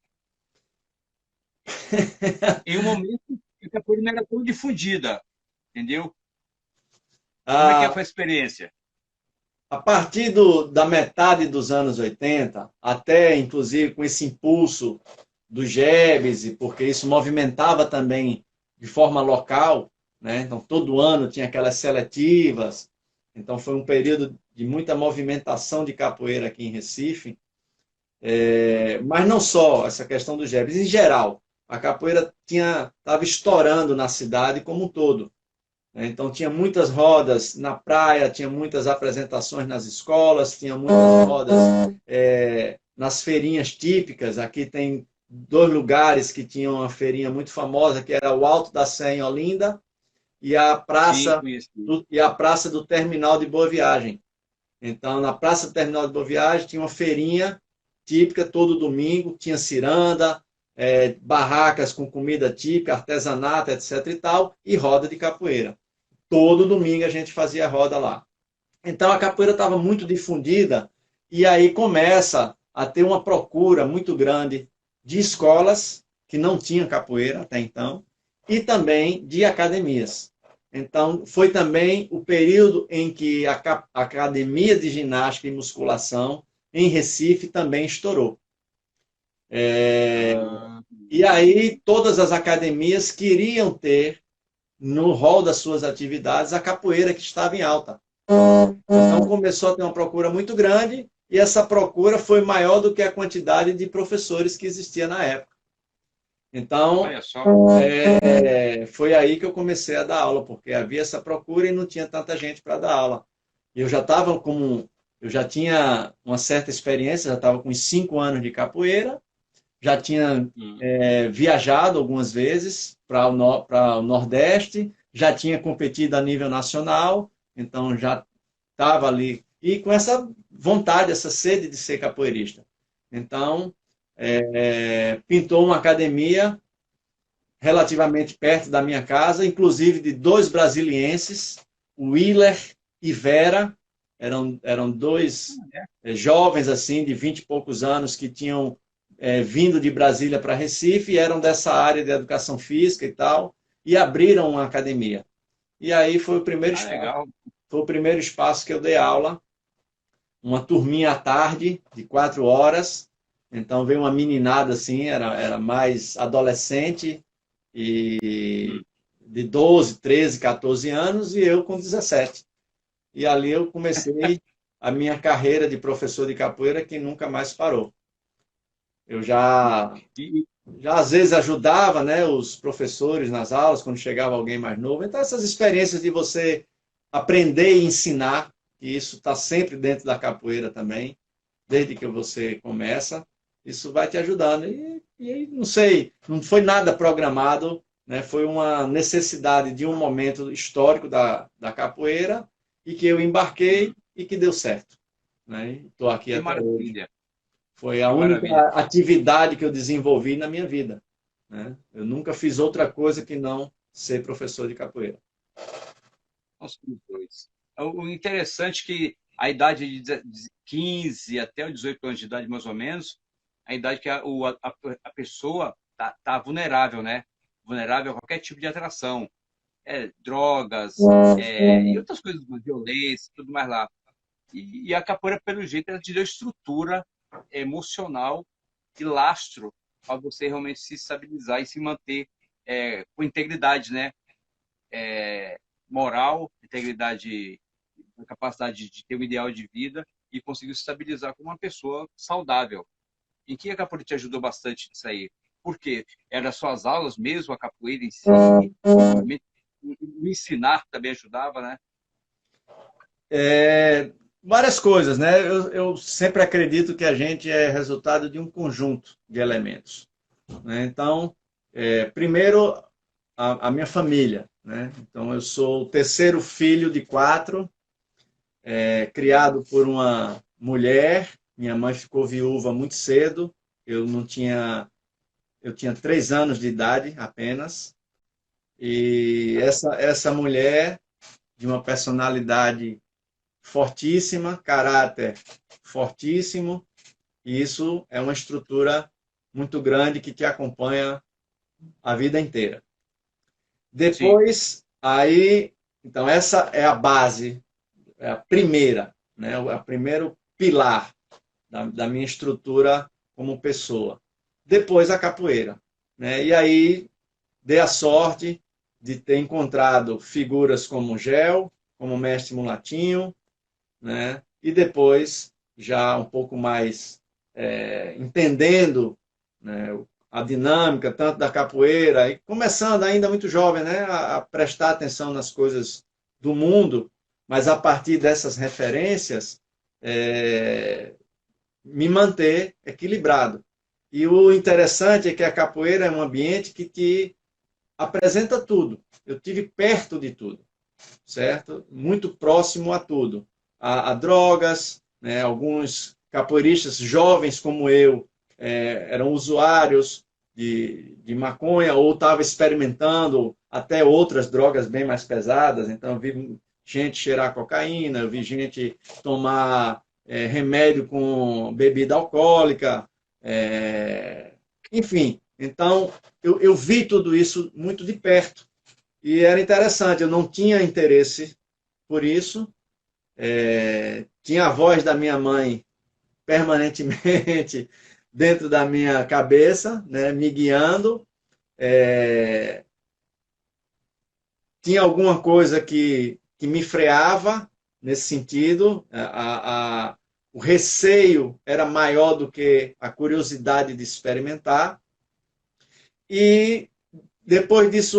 Em um momento que a capoeira não era tão difundida, entendeu? Como é que foi a experiência? A partir da metade dos anos 80, até inclusive com esse impulso do GEBS, porque isso movimentava também de forma local, né? Então todo ano tinha aquelas seletivas, então foi um período de muita movimentação de capoeira aqui em Recife, mas não só essa questão do GEBS, em geral, a capoeira estava estourando na cidade como um todo. Então tinha muitas rodas na praia, tinha muitas apresentações nas escolas, tinha muitas rodas nas feirinhas típicas. Aqui tem 2 lugares que tinham uma feirinha muito famosa, que era o Alto da Sé em Olinda e a praça do Terminal de Boa Viagem. Então na Praça do Terminal de Boa Viagem tinha uma feirinha típica todo domingo, tinha ciranda, barracas com comida típica, artesanato, etc. e tal, e roda de capoeira. Todo domingo a gente fazia roda lá. Então a capoeira estava muito difundida e aí começa a ter uma procura muito grande de escolas que não tinham capoeira até então e também de academias. Então foi também o período em que a academia de ginástica e musculação em Recife também estourou. E aí todas as academias queriam ter no rol das suas atividades a capoeira que estava em alta. Então começou a ter uma procura muito grande e essa procura foi maior do que a quantidade de professores que existia na época. Então foi aí que eu comecei a dar aula, porque havia essa procura e não tinha tanta gente para dar aula. E eu já tinha uma certa experiência, já estava com 5 anos de capoeira, já tinha viajado algumas vezes para o Nordeste, já tinha competido a nível nacional, então já estava ali, e com essa vontade, essa sede de ser capoeirista. Então, pintou uma academia relativamente perto da minha casa, inclusive de dois brasilienses, o Willer e Vera, eram dois jovens assim de 20 e poucos anos que tinham vindo de Brasília para Recife e eram dessa área de educação física e tal, e abriram uma academia. E aí foi o primeiro espaço, legal. foi o primeiro espaço que eu dei aula, uma turminha à tarde, de 4 horas. Então veio uma meninada assim, era mais adolescente, e de 12, 13, 14 anos, e eu com 17. E ali eu comecei a minha carreira de professor de capoeira, que nunca mais parou. Eu já às vezes ajudava, né, os professores nas aulas, quando chegava alguém mais novo. Então, essas experiências de você aprender e ensinar, e isso está sempre dentro da capoeira também, desde que você começa, isso vai te ajudando. E não sei, não foi nada programado, né? Foi uma necessidade de um momento histórico da capoeira e que eu embarquei e que deu certo. Né? Estou aqui Que até hoje. maravilha. Foi a Que única maravilha. atividade que eu desenvolvi na minha vida. Né? Eu nunca fiz outra coisa que não ser professor de capoeira. Nós somos dois. O interessante é que a idade de 15 até os 18 anos de idade, mais ou menos, a idade que a pessoa tá vulnerável, né? Vulnerável a qualquer tipo de atração. Drogas, e outras coisas, violência, tudo mais lá. E a capoeira, pelo jeito, ela te deu estrutura emocional e lastro para você realmente se estabilizar e se manter com integridade, né? Moral, integridade, capacidade de ter um ideal de vida e conseguir se estabilizar como uma pessoa saudável. Em que a capoeira te ajudou bastante nisso aí? Por quê? Era suas aulas mesmo, a capoeira em si, o ensinar também ajudava, né? Várias coisas, né? Eu sempre acredito que a gente é resultado de um conjunto de elementos. Né? Então, primeiro, a minha família. Né? Então, eu sou o terceiro filho de 4, criado por uma mulher. Minha mãe ficou viúva muito cedo. Eu tinha 3 anos de idade apenas. E essa mulher, de uma personalidade fortíssima, caráter fortíssimo, e isso é uma estrutura muito grande que te acompanha a vida inteira. Depois, então essa é a base, é a primeira, né, o primeiro pilar da minha estrutura como pessoa. Depois a capoeira, né? E aí dei a sorte de ter encontrado figuras como Gel, como Mestre Mulatinho, né? E depois, já um pouco mais entendendo, né, a dinâmica tanto da capoeira, e começando ainda muito jovem, né, a prestar atenção nas coisas do mundo, mas a partir dessas referências, me manter equilibrado. E o interessante é que a capoeira é um ambiente que te apresenta tudo. Eu tive perto de tudo, certo? Muito próximo a tudo. A drogas, né? Alguns capoeiristas jovens como eu eram usuários de maconha ou estavam experimentando até outras drogas bem mais pesadas. Então, eu vi gente cheirar cocaína, eu vi gente tomar remédio com bebida alcoólica, enfim. Então, eu vi tudo isso muito de perto. E era interessante, eu não tinha interesse por isso. Tinha a voz da minha mãe permanentemente dentro da minha cabeça, né, me guiando. Tinha alguma coisa que me freava nesse sentido. O receio era maior do que a curiosidade de experimentar. E depois disso,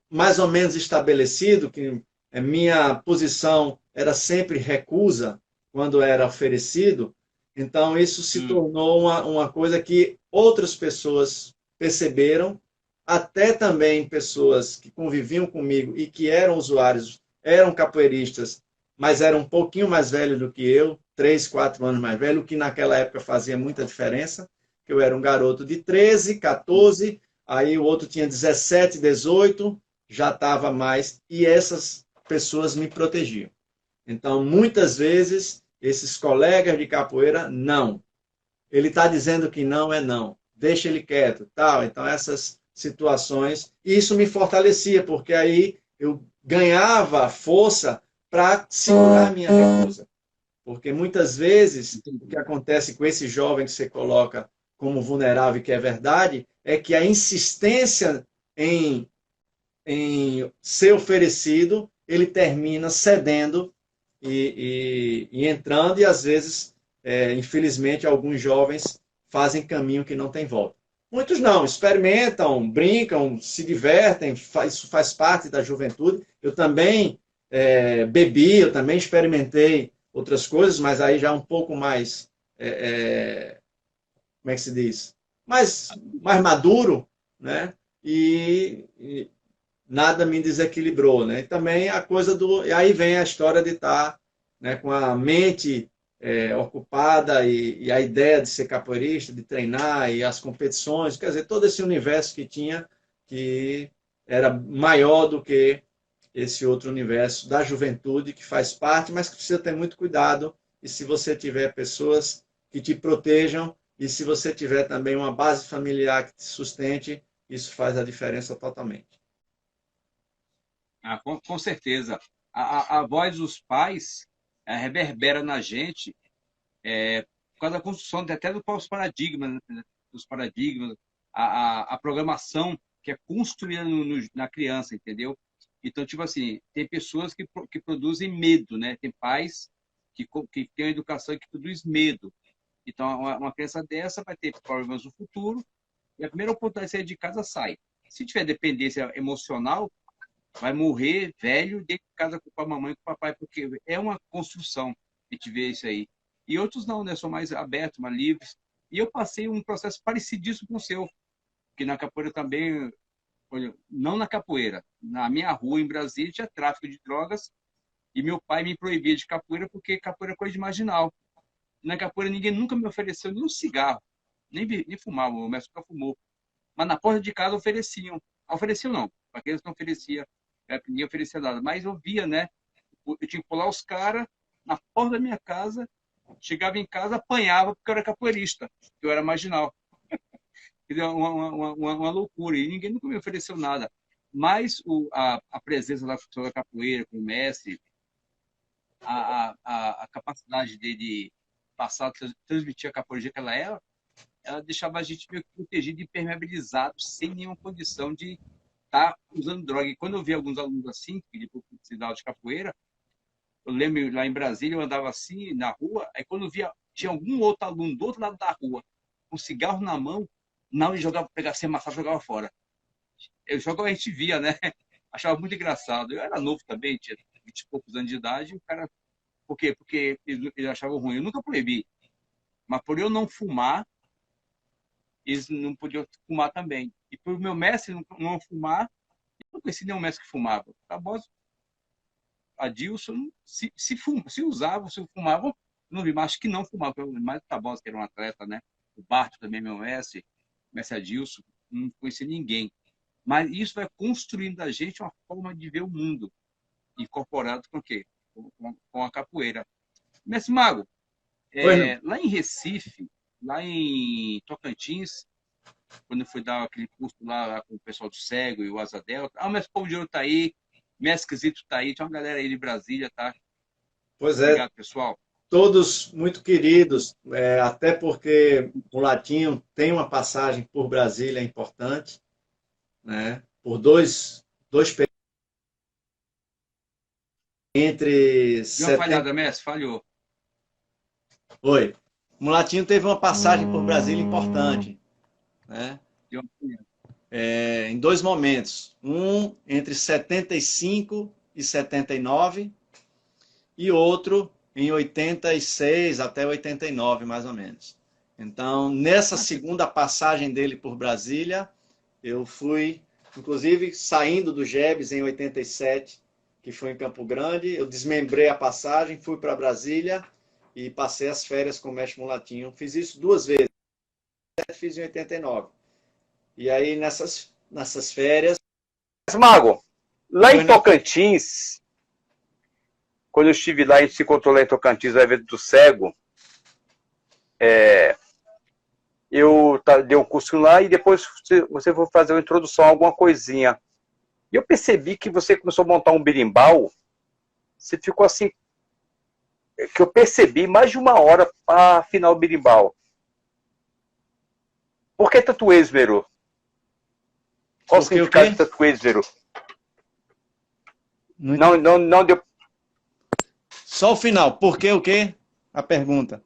mais ou menos estabelecido, que minha posição era sempre recusa quando era oferecido, Então, isso se tornou uma coisa que outras pessoas perceberam, até também pessoas que conviviam comigo e que eram usuários, eram capoeiristas, mas eram um pouquinho mais velhos do que eu, 3, 4 anos mais velho, o que naquela época fazia muita diferença, que eu era um garoto de 13, 14, aí o outro tinha 17, 18, já estava mais, e essas pessoas me protegiam. Então, muitas vezes, esses colegas de capoeira, não. Ele está dizendo que não é não. Deixa ele quieto, tal. Então, essas situações, isso me fortalecia, porque aí eu ganhava força para segurar a minha recusa. Porque muitas vezes, o que acontece com esse jovem que você coloca como vulnerável, que é verdade, é que a insistência em ser oferecido, ele termina cedendo e entrando, e às vezes, infelizmente, alguns jovens fazem caminho que não tem volta. Muitos não, experimentam, brincam, se divertem, isso faz parte da juventude. Eu também bebi, eu também experimentei outras coisas, mas aí já um pouco mais, como é que se diz? Mais maduro, né? E nada me desequilibrou, né? E também a coisa do... E aí vem a história de estar, né, com a mente ocupada e a ideia de ser capoeirista, de treinar e as competições, quer dizer, todo esse universo que tinha, que era maior do que esse outro universo da juventude que faz parte, mas que precisa ter muito cuidado. E se você tiver pessoas que te protejam e se você tiver também uma base familiar que te sustente, isso faz a diferença totalmente. Com certeza. A voz dos pais reverbera na gente por causa da construção até dos paradigmas, né? Dos paradigmas, a programação que é construída na criança, entendeu? Então, tipo assim, tem pessoas que produzem medo, né? Tem pais que têm uma educação que produz medo. Então, uma criança dessa vai ter problemas no futuro e a primeira oportunidade de sair de casa sai. Se tiver dependência emocional, vai morrer velho dentro de casa com a mamãe e com o papai, porque é uma construção a gente vê isso aí. E outros não, né? São mais abertos, mais livres. E eu passei um processo parecidíssimo com o seu, que na capoeira também, olha, não na capoeira, na minha rua em Brasília tinha tráfico de drogas e meu pai me proibia de capoeira porque capoeira é coisa de marginal. Na capoeira ninguém nunca me ofereceu nem um cigarro, nem fumava, o mestre nunca fumou. Mas na porta de casa ofereciam. Ofereciam não, para aqueles que não oferecia, ninguém oferecia nada. Mas eu via, né? Eu tinha que pular os caras na porta da minha casa, chegava em casa, apanhava porque eu era capoeirista, eu era marginal. Quer dizer, uma loucura. E ninguém nunca me ofereceu nada. Mas a presença da pessoa da capoeira, com o mestre, a capacidade dele passar, transmitir a capoeira que ela deixava a gente meio protegido, impermeabilizado, sem nenhuma condição de estar usando droga. E quando eu vi alguns alunos assim, que depois se dava de capoeira, eu lembro lá em Brasília, eu andava assim na rua, aí quando eu via, tinha algum outro aluno do outro lado da rua, com um cigarro na mão, não, ele jogava, pegava sem amassar, jogava fora. Eu jogava, a gente via, né? Achava muito engraçado. Eu era novo também, tinha 20 e poucos anos de idade, e o cara. Por quê? Porque ele achava ruim. Eu nunca proibi. Mas por eu não fumar, eles não podiam fumar também. E por meu mestre não fumar, eu não conheci nenhum mestre que fumava. Tabosa, Adilson, se usavam, se fumavam, não vi, mas acho que não fumava. Mas o Tabosa, que era um atleta, né? O Barto também, meu mestre, mestre Adilson, não conheci ninguém. Mas isso vai construindo da gente uma forma de ver o mundo, incorporado com o quê? Com a capoeira. Mestre Mago, Pois não. lá em Recife, lá em Tocantins, quando eu fui dar aquele curso lá com o pessoal do Cego e o Asa Delta, o mestre Povo de Ouro tá aí, mestre Quisito tá aí, tinha uma galera aí de Brasília, tá? Pois é, Obrigado, pessoal. todos muito queridos, até porque o Latinho tem uma passagem por Brasília importante, né? Por dois entre Deu uma 70. falhada, mestre, falhou. Oi. O Mulatinho teve uma passagem por Brasília importante, né? Deu uma falhada. Em dois momentos. Um entre 75 e 79 e outro em 86 até 89, mais ou menos. Então, nessa segunda passagem dele por Brasília, eu fui, inclusive, saindo do GEBS em 87, que foi em Campo Grande, eu desmembrei a passagem, fui para Brasília e passei as férias com o Mestre Mulatinho. Fiz isso 2 vezes, fiz em 89. E aí, nessas férias... Mas, Mago, lá em Foi na... Tocantins, quando eu estive lá, a gente se encontrou lá em Tocantins, no evento do Cego, eu dei um curso lá e depois você foi fazer uma introdução a alguma coisinha. E eu percebi que você começou a montar um berimbau, você ficou assim, que eu percebi mais de 1 hora para afinar o berimbau. Por que tanto esmero? Qual o significado de tanto esmero? Não deu. Só o final. Por que o quê? A pergunta.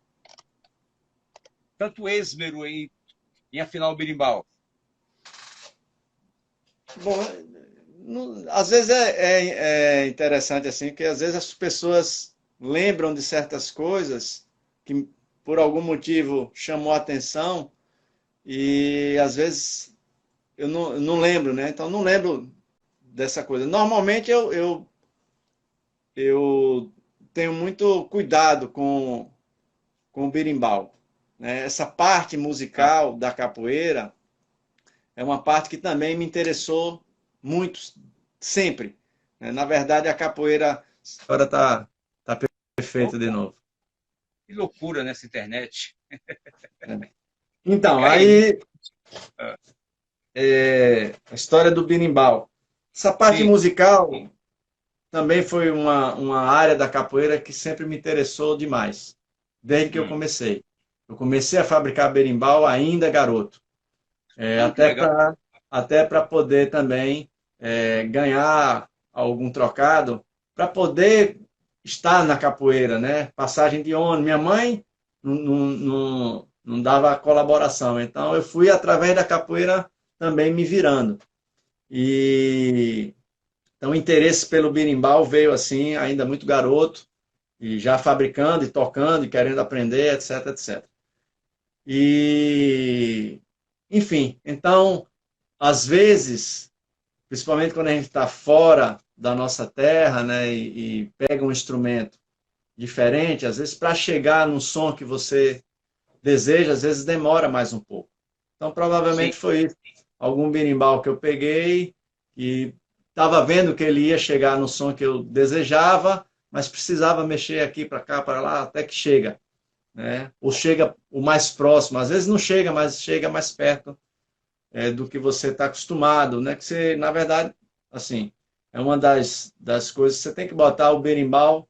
Tanto esmero em afinar o berimbau. Bom, às vezes é interessante assim, porque às vezes as pessoas lembram de certas coisas que por algum motivo chamou a atenção e às vezes eu não lembro, né? Então não lembro dessa coisa. Normalmente eu tenho muito cuidado com o berimbau, né? Essa parte musical da capoeira é uma parte que também me interessou muito, sempre. Na verdade, a capoeira agora tá perfeita de novo. Que loucura nessa internet. Então, aí a história do berimbau. Essa parte musical também foi uma área da capoeira que sempre me interessou demais, desde que eu comecei. Eu comecei a fabricar berimbau ainda garoto. Até para poder também ganhar algum trocado, para poder estar na capoeira, né? Passagem de ônibus. Minha mãe não dava colaboração, então eu fui através da capoeira também me virando. E então o interesse pelo berimbau veio assim, ainda muito garoto, e já fabricando e tocando e querendo aprender, etc, etc. E enfim, então às vezes, principalmente quando a gente está fora da nossa terra, né, e pega um instrumento diferente, às vezes para chegar no som que você deseja, às vezes demora mais um pouco. Então provavelmente foi isso. Algum berimbau que eu peguei e estava vendo que ele ia chegar no som que eu desejava, mas precisava mexer aqui para cá, para lá, até que chega, né? Ou chega o mais próximo. Às vezes não chega, mas chega mais perto do que você está acostumado, né? Que você, na verdade, assim, é uma das coisas que você tem que botar o berimbau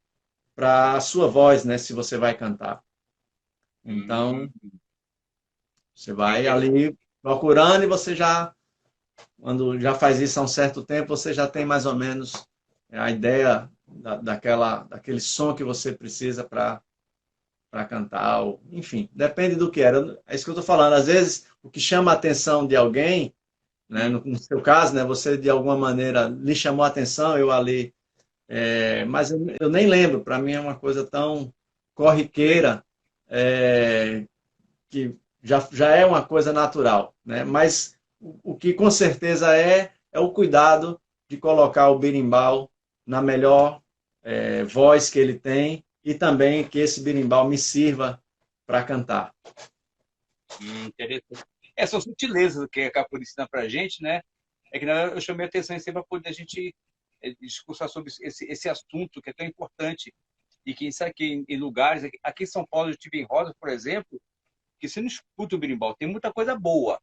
para a sua voz, né? Se você vai cantar. Então, você vai ali procurando e você quando já faz isso há um certo tempo, você já tem mais ou menos a ideia daquele som que você precisa para cantar, enfim, depende do que era. É isso que eu estou falando. Às vezes, o que chama a atenção de alguém, né, no seu caso, né, você de alguma maneira lhe chamou a atenção, eu ali, mas eu nem lembro. Para mim é uma coisa tão corriqueira que já é uma coisa natural, né? Mas o que com certeza é o cuidado de colocar o berimbau na melhor voz que ele tem e também que esse berimbau me sirva para cantar. Interessante. Essas sutilezas que a capoeira ensina para a gente, né? É que eu chamei a atenção sempre para poder a gente discursar sobre esse assunto que é tão importante e que sabe que em lugares, aqui em São Paulo eu estive em Rosa, por exemplo, que você não escuta o berimbau, tem muita coisa boa.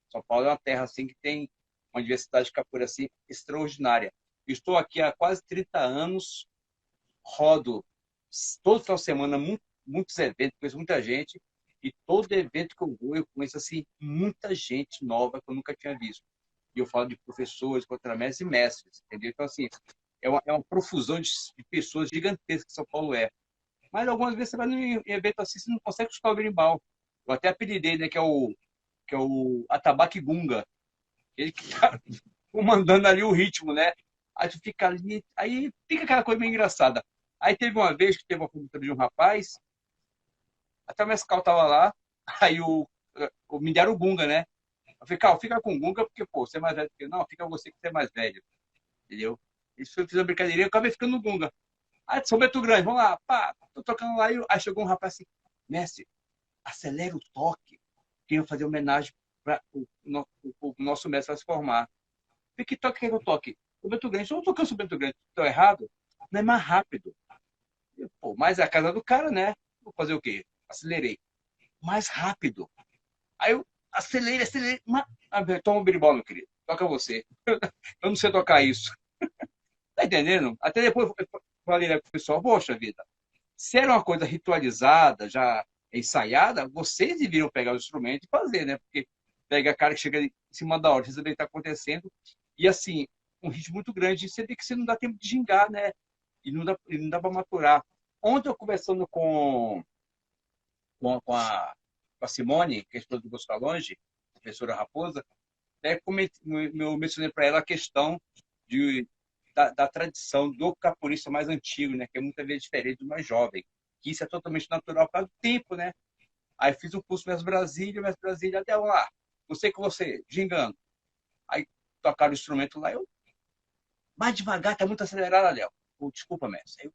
São Paulo é uma terra assim que tem uma diversidade de capoeira assim extraordinária. Eu estou aqui há quase 30 anos, rodo todo final de semana muitos eventos, conheço muita gente, e todo evento que eu vou, eu conheço assim, muita gente nova que eu nunca tinha visto. E eu falo de professores, contramestres e mestres, entendeu? Então, assim, é uma profusão de pessoas gigantescas que São Paulo é. Mas algumas vezes você vai num evento assim, você não consegue escutar o berimbau. Eu até apelidei, né, que é o Atabaque Gunga. Ele que tá comandando ali o ritmo, né? Aí tu fica ali, aí fica aquela coisa meio engraçada. Aí teve uma vez que teve uma pergunta de um rapaz, até o Mescal tava lá, aí me deram o Gunga, né? Eu falei, Cal, fica com o Gunga, porque, pô, você é mais velho que eu. Não, fica você que você é mais velho, entendeu? Eles fizeram brincadeira, eu acabei ficando no Gunga. Ah, São Bento Grande, vamos lá, pá, tô tocando lá, aí chegou um rapaz assim, mestre, acelera o toque, queria fazer homenagem para o nosso mestre vai se formar. E que toque que eu toque? São Bento Grande, eu não tocando São Bento Grande, tô errado? Não é mais rápido. Eu, pô, mas é a casa do cara, né? Vou fazer o quê? Acelerei. Mais rápido. Aí eu acelerei. Toma um berimbau, meu querido. Toca você. Eu não sei tocar isso. Tá entendendo? Até depois eu falei né, pro pessoal, poxa vida, se era uma coisa ritualizada, já ensaiada, vocês deveriam pegar o instrumento e fazer, né? Porque pega a cara que chega em cima da hora, você sabe o que está acontecendo. E assim, um ritmo muito grande, você vê que você não dá tempo de gingar, né? E não dá para maturar. Ontem eu conversando com a Simone, que é a esposa do Gustavo Longe, professora Raposa, eu mencionei para ela a questão da tradição do capoeirista mais antigo, né, que é muitas vezes diferente do mais jovem, que isso é totalmente natural por causa do tempo, né? Aí fiz um curso Mestre Brasília, até lá, você com você, gingando. Aí tocaram o instrumento lá, eu, mais devagar, tá muito acelerado, Léo. Desculpa, mestre.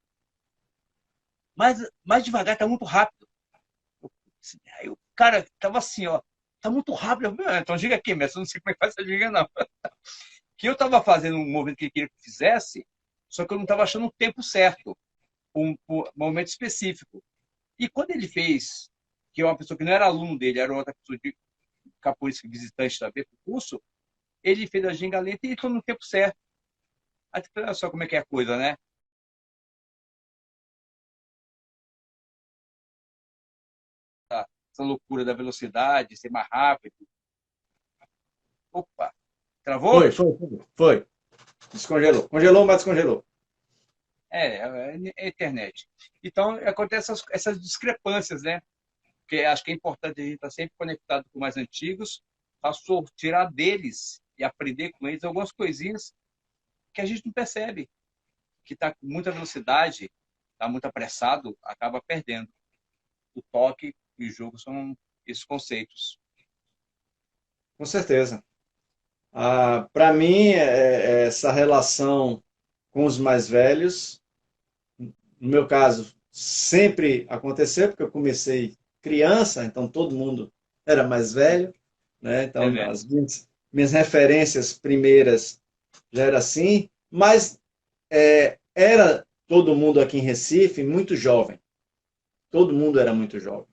Mais devagar, tá muito rápido. Aí o cara tava assim, ó, tá muito rápido. Então giga aqui, mestre, eu não sei como é que faz essa giga, não. Que eu estava fazendo um movimento que ele queria que eu fizesse, só que eu não estava achando o tempo certo, um momento específico. E quando ele fez, que é uma pessoa que não era aluno dele, era outra pessoa de capoeirista visitante também para o curso, ele fez a ginga lenta e entrou no tempo certo. Aí, olha só como é que é a coisa, né? Essa loucura da velocidade, ser mais rápido. Opa, travou? Foi. Descongelou. Congelou, mas descongelou. É a internet. Então, acontecem essas discrepâncias, né? Porque acho que é importante a gente estar sempre conectado com mais antigos, para tirar deles e aprender com eles algumas coisinhas que a gente não percebe, que está com muita velocidade, está muito apressado, acaba perdendo. O toque e o jogo são esses conceitos. Com certeza. Para mim, essa relação com os mais velhos, no meu caso, sempre aconteceu, porque eu comecei criança, então todo mundo era mais velho, né? É Então, mesmo. as minhas referências primeiras já era assim, mas era todo mundo aqui em Recife muito jovem. Todo mundo era muito jovem.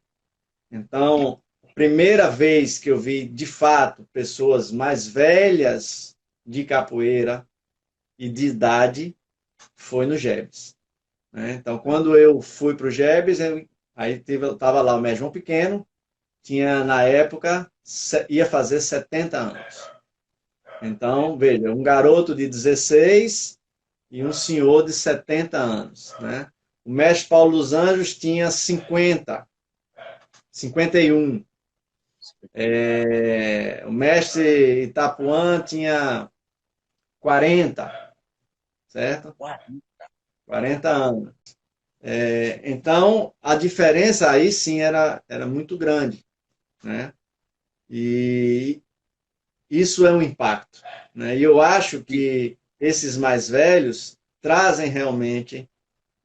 Então, primeira vez que eu vi, de fato, pessoas mais velhas de capoeira e de idade foi no Gebs. Né? Então, quando eu fui para o Gebs, aí estava lá o mestre João Pequeno, tinha, na época, ia fazer 70 anos. Então, veja, um garoto de 16 e um senhor de 70 anos. Né? O mestre Paulo dos Anjos tinha 51. O mestre Itapuã tinha 40, certo? 40 anos. Então, a diferença aí sim era muito grande. Né? E isso é um impacto. Né? E eu acho que esses mais velhos trazem realmente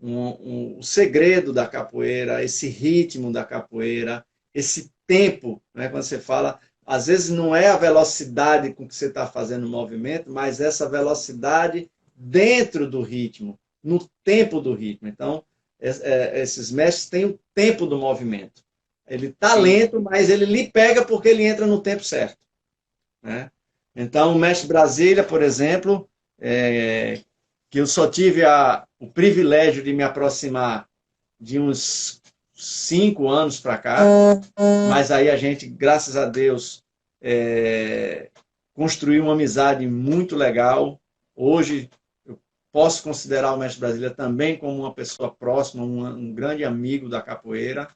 um segredo da capoeira, esse ritmo da capoeira, esse tempo, né? Quando você fala, às vezes não é a velocidade com que você está fazendo o movimento, mas essa velocidade dentro do ritmo, no tempo do ritmo. Então, esses mestres têm o tempo do movimento. Ele está lento, mas ele lhe pega porque ele entra no tempo certo. Né? Então, o mestre Brasília, por exemplo, que eu só tive o privilégio de me aproximar de uns 5 anos para cá, mas aí a gente, graças a Deus, construiu uma amizade muito legal. Hoje eu posso considerar o mestre Brasília também como uma pessoa próxima, um grande amigo da capoeira,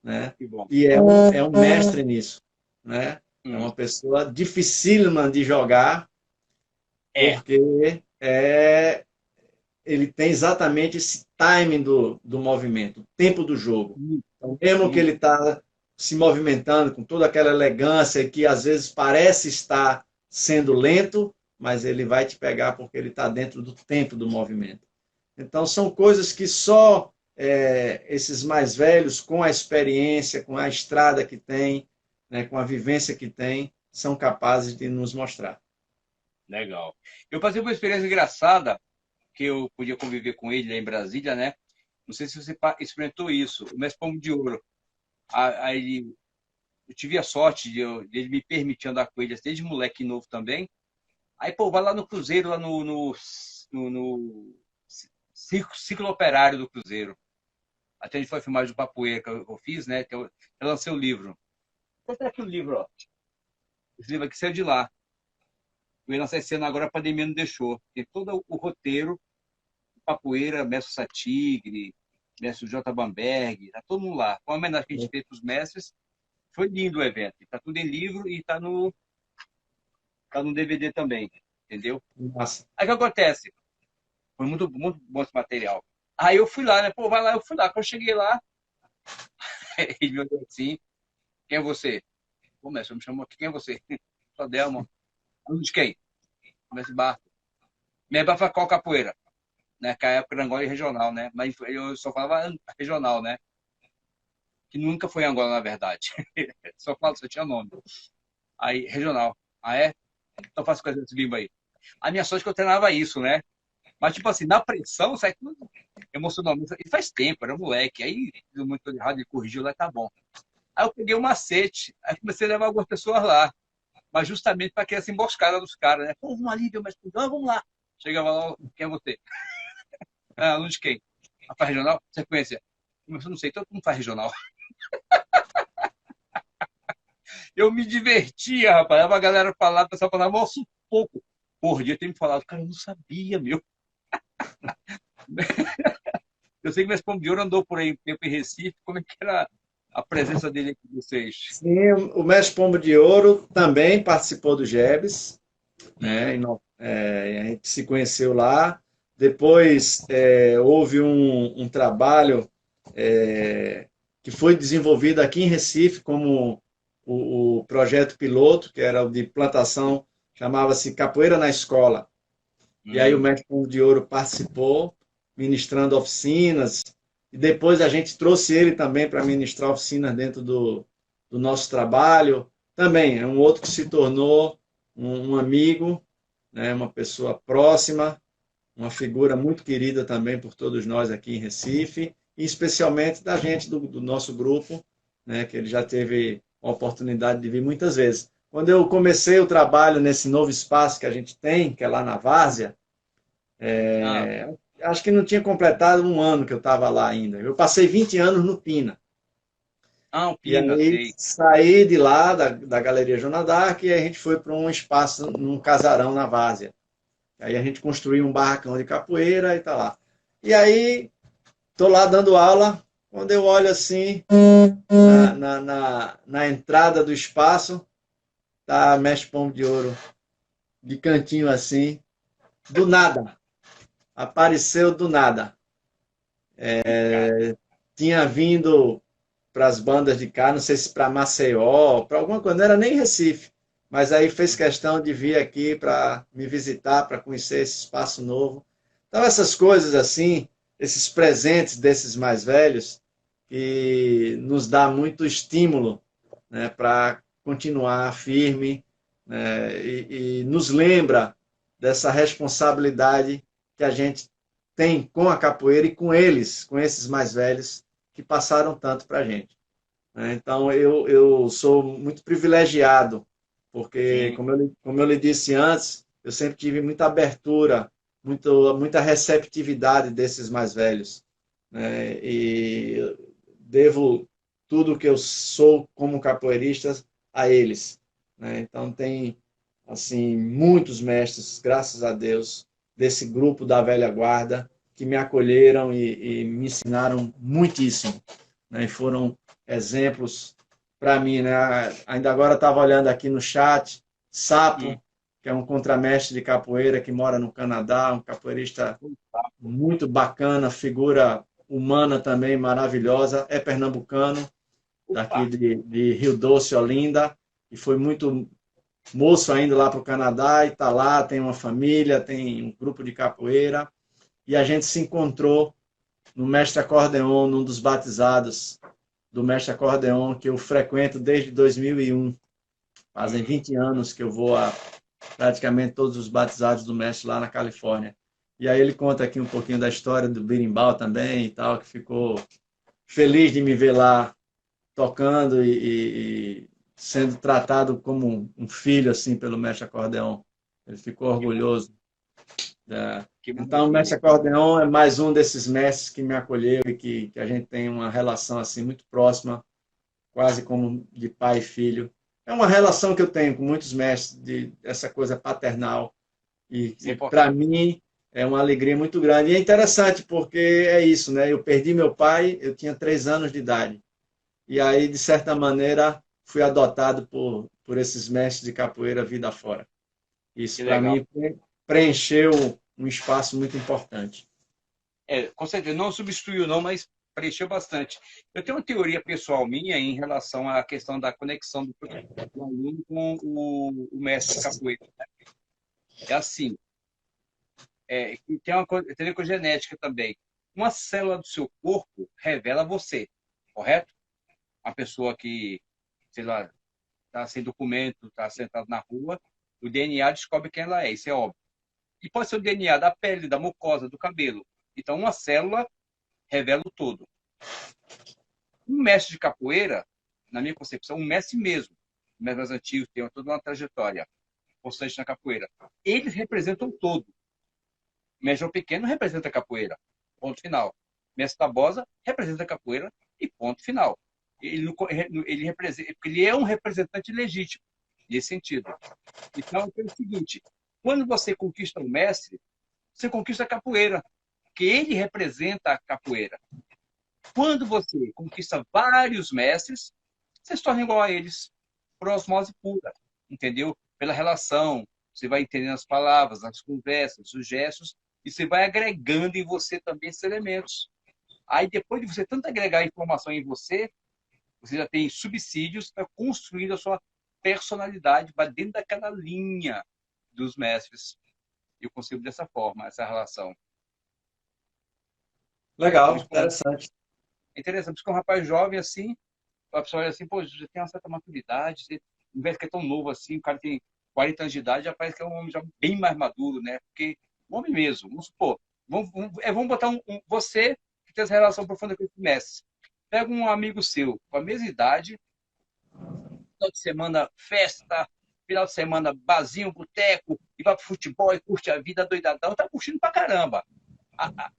né? E é um mestre nisso, né? É uma pessoa dificílima de jogar, porque ele tem exatamente esse timing do movimento, o tempo do jogo. Então, mesmo que ele está se movimentando com toda aquela elegância que às vezes parece estar sendo lento, mas ele vai te pegar porque ele está dentro do tempo do movimento. Então, são coisas que só esses mais velhos, com a experiência, com a estrada que tem, né, com a vivência que tem, são capazes de nos mostrar. Legal. Eu passei por uma experiência engraçada, que eu podia conviver com ele lá em Brasília, né? Não sei se você experimentou isso, o Mestre Pombo de Ouro. Aí eu tive a sorte de ele me permitir andar com ele desde moleque novo também. Aí, pô, vai lá no Cruzeiro, lá no ciclo operário do Cruzeiro. Até a gente foi filmagem do Papoeira que eu fiz, né? Que eu lancei o livro. Vou mostrar aqui o livro, ó. Esse livro aqui saiu de lá. Eu ia lançar esse ano, agora a pandemia não deixou. Tem todo o roteiro, Papoeira, Mestre Satigre, Mestre J. Bamberg, tá todo mundo lá. Com a homenagem que a gente fez para os mestres, foi lindo o evento. Tá tudo em livro e tá no DVD também, entendeu? Nossa. Aí o que acontece? Foi muito, muito bom esse material. Aí eu fui lá, né? Pô, vai lá, eu fui lá. Quando eu cheguei lá, ele me olhou assim, quem é você? Pô, mestre, me chamou aqui, quem é você? Só Delma. Aluno de quem? Mestre Barco. Minha Barco qual capoeira? Né? Que a época era Angola e regional, né? Mas eu só falava regional, né? Que nunca foi Angola, na verdade. Só tinha nome. Aí, regional. Ah, é? Então faço coisa desse bimbo aí. A minha sorte é que eu treinava isso, né? Mas, tipo assim, na pressão, sai tudo emocionalmente. E faz tempo, era moleque. Aí, deu muito errado, ele corrigiu lá, tá bom. Aí eu peguei um macete, aí comecei a levar algumas pessoas lá. Mas justamente para criar essa emboscada dos caras, né? Pô, vamos ali, mas vamos lá. Chegava lá, quem é você? Ah, aluno de quem? A faz regional? Sequência. Eu não sei, todo mundo faz regional. Eu me divertia, rapaz. A galera falava, o pessoal falava, nossa, um pouco. Por dia tem me falado, cara, eu não sabia, meu. Eu sei que o Mestre Pombo de Ouro andou por aí um tempo em Recife. Como é que era a presença dele aqui com vocês? Sim, o Mestre Pombo de Ouro também participou do GEBS, né? A gente se conheceu lá. Depois houve um trabalho que foi desenvolvido aqui em Recife como o projeto piloto, que era o de plantação, chamava-se Capoeira na Escola. E aí o Mestre Pombo de Ouro participou, ministrando oficinas, e depois a gente trouxe ele também para ministrar oficinas dentro do nosso trabalho. Também é um outro que se tornou um amigo, né, uma pessoa próxima, uma figura muito querida também por todos nós aqui em Recife, e especialmente da gente do nosso grupo, né, que ele já teve a oportunidade de vir muitas vezes. Quando eu comecei o trabalho nesse novo espaço que a gente tem, que é lá na Várzea, acho que não tinha completado um ano que eu estava lá ainda. Eu passei 20 anos no Pina. Ah, o E Pina, aí sei. saí de lá, da Galeria Joana d'Arc, e a gente foi para um espaço, num casarão na Várzea. Aí a gente construiu um barracão de capoeira e tá lá. E aí, tô lá dando aula, quando eu olho assim, na entrada do espaço, tá Mestre Pombo de Ouro, de cantinho assim, do nada. Apareceu do nada. Tinha vindo para as bandas de cá, não sei se para Maceió, para alguma coisa, não era nem Recife, mas aí fez questão de vir aqui para me visitar, para conhecer esse espaço novo. Então, essas coisas assim, esses presentes desses mais velhos, que nos dá muito estímulo, né, para continuar firme, né, e nos lembra dessa responsabilidade que a gente tem com a capoeira e com eles, com esses mais velhos, que passaram tanto para a gente. Então, eu sou muito privilegiado, porque, como eu lhe disse antes, eu sempre tive muita abertura, muita receptividade desses mais velhos, né? E devo tudo que eu sou como capoeirista a eles, né? Então, tem assim muitos mestres, graças a Deus, desse grupo da velha guarda, que me acolheram e me ensinaram muitíssimo, né? E foram exemplos para mim, né? Ainda agora estava olhando aqui no chat, Sapo, que é um contramestre de capoeira que mora no Canadá, um capoeirista muito bacana, figura humana também maravilhosa, é pernambucano, daqui Opa, de Rio Doce, Olinda, e foi muito moço ainda lá para o Canadá, e está lá, tem uma família, tem um grupo de capoeira, e a gente se encontrou no Mestre Acordeon, num dos batizados do Mestre Acordeon, que eu frequento desde 2001. Fazem 20 anos que eu vou a praticamente todos os batizados do Mestre lá na Califórnia. E aí ele conta aqui um pouquinho da história do berimbau também e tal, que ficou feliz de me ver lá tocando e sendo tratado como um filho assim pelo Mestre Acordeon. Ele ficou que, mar- orgulhoso. É. que Então, o maravilha. Mestre Acordeon é mais um desses mestres que me acolheu e que a gente tem uma relação assim muito próxima, quase como de pai e filho. É uma relação que eu tenho com muitos mestres, de essa coisa paternal. Isso é E para importante. mim é uma alegria muito grande. E é interessante porque é isso, né? Eu perdi meu pai, eu tinha 3 anos de idade. E aí, de certa maneira, fui adotado por esses mestres de capoeira vida fora. Isso, Que para legal. mim, preencheu um espaço muito importante. Com certeza, não substituiu não, mas preencheu bastante. Eu tenho uma teoria pessoal minha em relação à questão da conexão do aluno com o mestre de capoeira. É assim, e tem a ver com genética também. Uma célula do seu corpo revela você, correto? Uma pessoa que, sei lá, está sem documento, está sentado na rua, o DNA descobre quem ela é, isso é óbvio. E pode ser o DNA da pele, da mucosa, do cabelo. Então, uma célula revela o todo. Um mestre de capoeira, na minha concepção, um mestre mesmo, um mestre mais antigo, tem toda uma trajetória constante na capoeira. Eles representam o todo. O mestre João Pequeno representa a capoeira, ponto final. O mestre Tabosa representa a capoeira e ponto final. Ele representa, porque ele é um representante legítimo, nesse sentido. Então, é o seguinte, quando você conquista o mestre, você conquista a capoeira, porque ele representa a capoeira. Quando você conquista vários mestres, você se torna igual a eles, por osmose pura, entendeu? Pela relação, você vai entendendo as palavras, as conversas, os gestos, e você vai agregando em você também esses elementos. Aí, depois de você tanto agregar informação em você, você já tem subsídios para construir a sua personalidade para dentro daquela linha dos mestres. Eu consigo dessa forma, essa relação. Por Legal, isso, interessante. é interessante, porque um rapaz jovem assim, a pessoa olha assim, pô, já tem uma certa maturidade, você não vê que é tão novo assim, o cara tem 40 anos de idade, já parece que é um homem já bem mais maduro, né? Porque um homem mesmo, vamos supor, vamos botar você que tem essa relação profunda com esse mestre. Pega um amigo seu com a mesma idade, final de semana festa, final de semana barzinho, boteco, e vai pro futebol e curte a vida doidadão, tá curtindo pra caramba. A,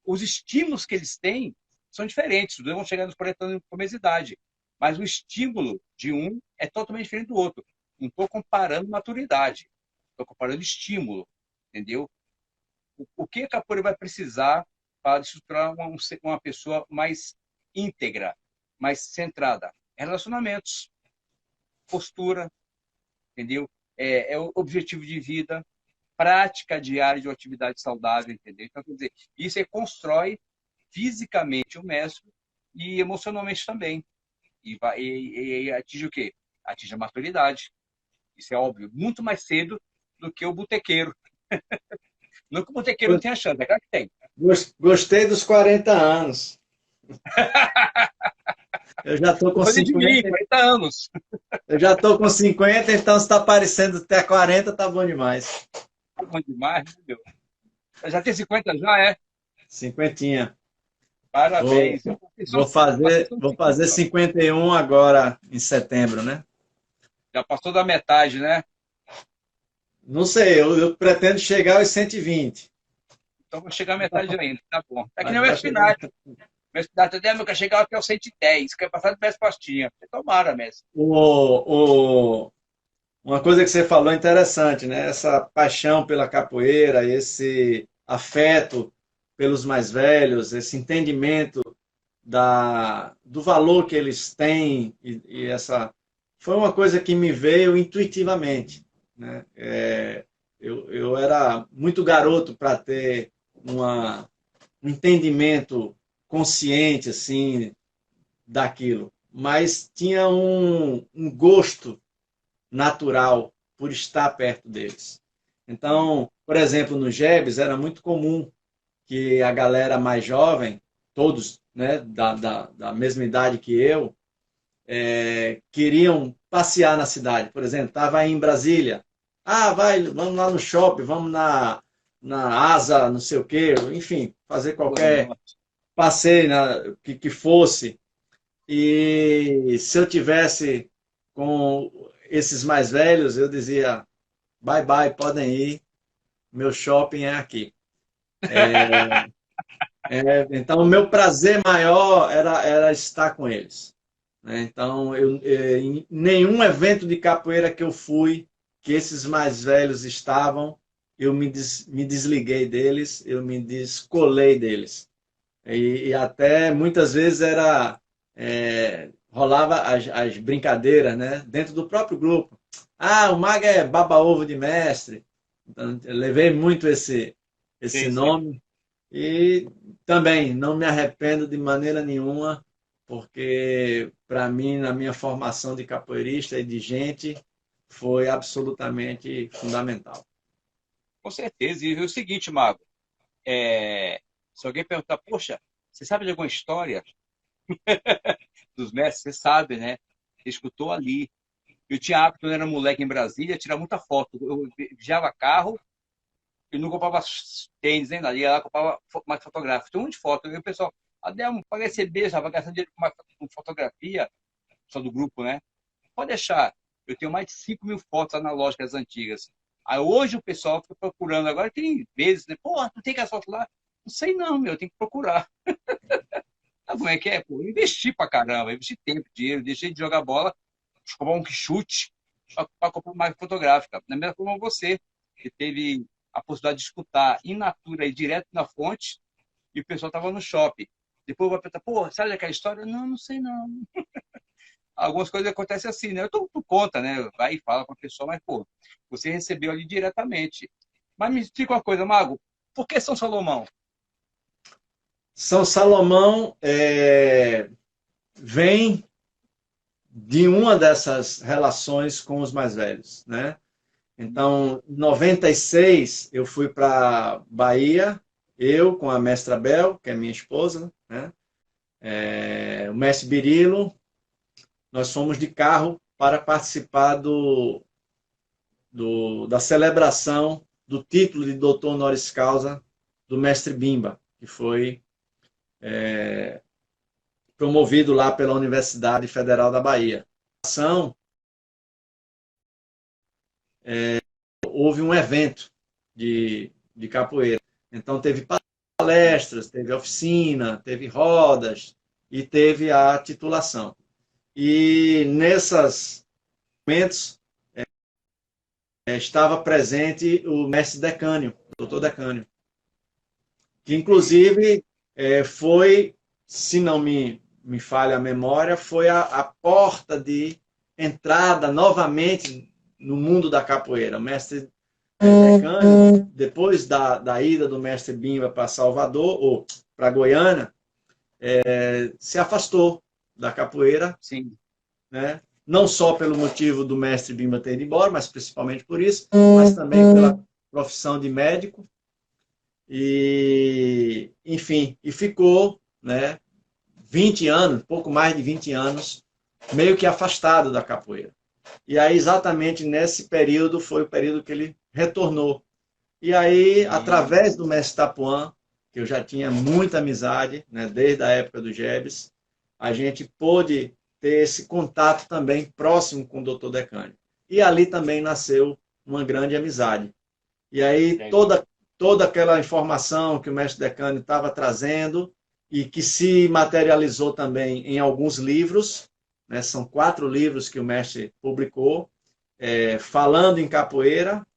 os estímulos que eles têm são diferentes. Os dois vão chegar nos 40 anos com a mesma idade. Mas o estímulo de um é totalmente diferente do outro. Não estou comparando maturidade. Estou comparando estímulo. Entendeu? O que a capoeira vai precisar para estruturar uma pessoa mais íntegra, mais centrada? Relacionamentos, postura, entendeu? É o objetivo de vida, prática diária de uma atividade saudável, entendeu? Então, quer dizer, isso constrói fisicamente o mestre e emocionalmente também. E atinge o quê? Atinge a maturidade. Isso é óbvio. Muito mais cedo do que o botequeiro. Não que o botequeiro não tenha chance, é claro que tem. Gostei dos 40 anos. Eu já estou com Coisa de mim, 50. 40 anos. Eu já estou com 50, então se está aparecendo até 40, tá bom demais. Tá bom demais, meu Deus. Já tem 50 já, é? Cinquentinha. Vou, Parabéns. Vocês são vou fazer cinco, 51 agora em setembro, né? já passou da metade, né? Não sei, eu pretendo chegar aos 120. Então vou chegar à metade ainda, tá bom. É que nem o Vai chegar. Espinafre. Meu Espinafre até meu quer chegar até os 110, quer passar de 10 pastinhas. Tomara, mestre. Uma coisa que você falou é interessante, né? Essa paixão pela capoeira, esse afeto pelos mais velhos, esse entendimento do valor que eles têm e essa foi uma coisa que me veio intuitivamente, né? Eu era muito garoto para ter um entendimento consciente assim daquilo, mas tinha um gosto natural por estar perto deles. Então, por exemplo, no Jebs era muito comum que a galera mais jovem, todos, né, da mesma idade que eu, queriam passear na cidade. Por exemplo, estava em Brasília. Ah, vamos lá no shopping, vamos na Asa, não sei o quê, enfim, fazer qualquer passeio, né, que fosse. E se eu tivesse com esses mais velhos, eu dizia, bye bye, podem ir, meu shopping é aqui. Então, o meu prazer maior era estar com eles, né? Então, em nenhum evento de capoeira que eu fui, que esses mais velhos estavam, eu me desliguei deles, eu me descolei deles. E até muitas vezes rolava as brincadeiras, né? Dentro do próprio grupo. Ah, o Maga é baba-ovo de mestre. Então, eu levei muito esse Sim, sim. nome. E também não me arrependo de maneira nenhuma, porque para mim, na minha formação de capoeirista e de gente, foi absolutamente fundamental. Com certeza. E o seguinte, Mago, se alguém perguntar, poxa, você sabe de alguma história dos mestres? Você sabe, né? Você escutou ali. Eu tinha hábito, quando eu era moleque em Brasília, tirar muita foto. Eu viajava carro, eu não comprava tênis nem nada. Ia lá, comprava mais fotográfico. Tem um monte de foto. E o pessoal, Adelmo, para receber, já vai gastar dinheiro com fotografia, só do grupo, né? Pode deixar. Eu tenho mais de 5 mil fotos analógicas antigas. Aí hoje o pessoal fica procurando. Agora tem vezes, né? Pô, tu tem que as fotos lá? Não sei não, meu. Tem que procurar. Sabe como é que é? Pô, eu investi pra caramba. Investi tempo, dinheiro. Deixei de jogar bola. Comprar um chute para comprar uma máquina fotográfica. Na mesma forma você, que teve a possibilidade de escutar in natura e direto na fonte, e o pessoal estava no shopping. Depois vai perguntar, pô, sabe daquela história? Não, não sei não. Algumas coisas acontecem assim, né? Tu conta, né? Vai e fala com a pessoa, mas, pô, você recebeu ali diretamente. Mas me explica uma coisa, Mago, por que São Salomão? São Salomão vem de uma dessas relações com os mais velhos, né? Então, em 96, eu fui para Bahia, eu com a mestra Bel, que é minha esposa, né? O mestre Birilo, nós fomos de carro para participar da celebração do título de doutor honoris causa do mestre Bimba, que foi promovido lá pela Universidade Federal da Bahia. Houve um evento de capoeira. Então, teve palestras, teve oficina, teve rodas e teve a titulação. E nesses momentos estava presente o mestre Decânio, o doutor Decânio, que inclusive foi, se não me falha a memória, foi a porta de entrada novamente no mundo da capoeira. O mestre Decânio, depois da ida do mestre Bimba para Salvador, ou para Goiânia, se afastou da capoeira, Sim. né? Não só pelo motivo do mestre Bimba ter ido embora, mas principalmente por isso, mas também pela profissão de médico. E, enfim, e ficou, né, 20 anos, pouco mais de 20 anos, meio que afastado da capoeira. E aí, exatamente nesse período, foi o período que ele retornou. E aí, através do mestre Tapuã, que eu já tinha muita amizade, né, desde a época do Jebs, a gente pôde ter esse contato também próximo com o Dr. Decânio. E ali também nasceu uma grande amizade. E aí, toda aquela informação que o mestre Decânio estava trazendo e que se materializou também em alguns livros, né, são 4 livros que o mestre publicou, falando em capoeira,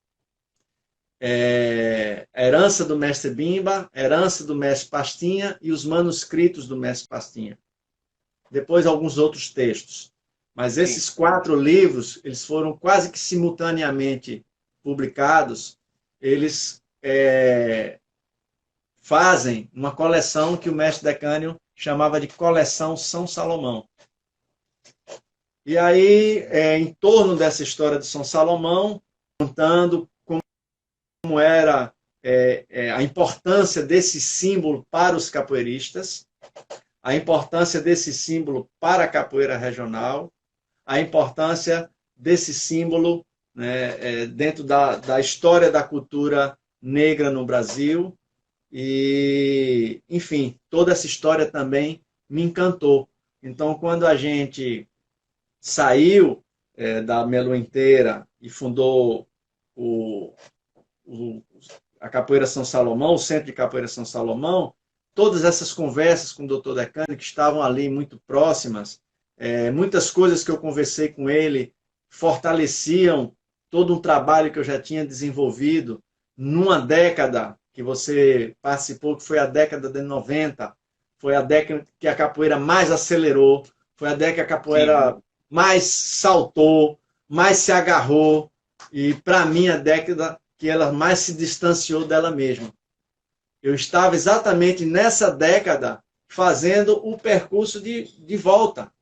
herança do mestre Bimba, herança do mestre Pastinha e os manuscritos do mestre Pastinha. Depois alguns outros textos. Mas esses 4 livros, eles foram quase que simultaneamente publicados, eles fazem uma coleção que o mestre Decânio chamava de Coleção São Salomão. E aí, em torno dessa história de São Salomão, contando como era a importância desse símbolo para os capoeiristas, a importância desse símbolo para a capoeira regional, a importância desse símbolo, né, dentro da história da cultura negra no Brasil. E, enfim, toda essa história também me encantou. Então, quando a gente saiu da Melo Inteira e fundou a Capoeira São Salomão, o Centro de Capoeira São Salomão, todas essas conversas com o Dr. Decânio, que estavam ali muito próximas, muitas coisas que eu conversei com ele fortaleciam todo um trabalho que eu já tinha desenvolvido numa década que você participou, que foi a década de 90, foi a década que a capoeira mais acelerou, foi a década que a capoeira mais saltou, mais se agarrou, e para mim a década que ela mais se distanciou dela mesma. Eu estava exatamente nessa década fazendo o percurso de volta.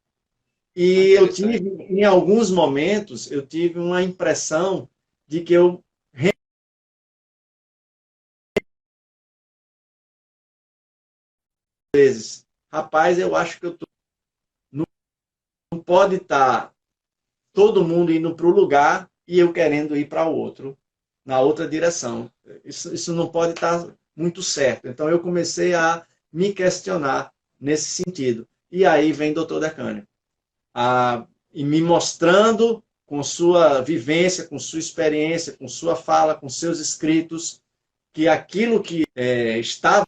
E eu tive, em alguns momentos, eu tive uma impressão de que eu vezes, rapaz, eu acho que eu tô... não pode estar todo mundo indo para o lugar e eu querendo ir para o outro, na outra direção. Isso não pode estar muito certo. Então eu comecei a me questionar nesse sentido. E aí vem o Dr. Decânio, e me mostrando com sua vivência, com sua experiência, com sua fala, com seus escritos, que aquilo que estava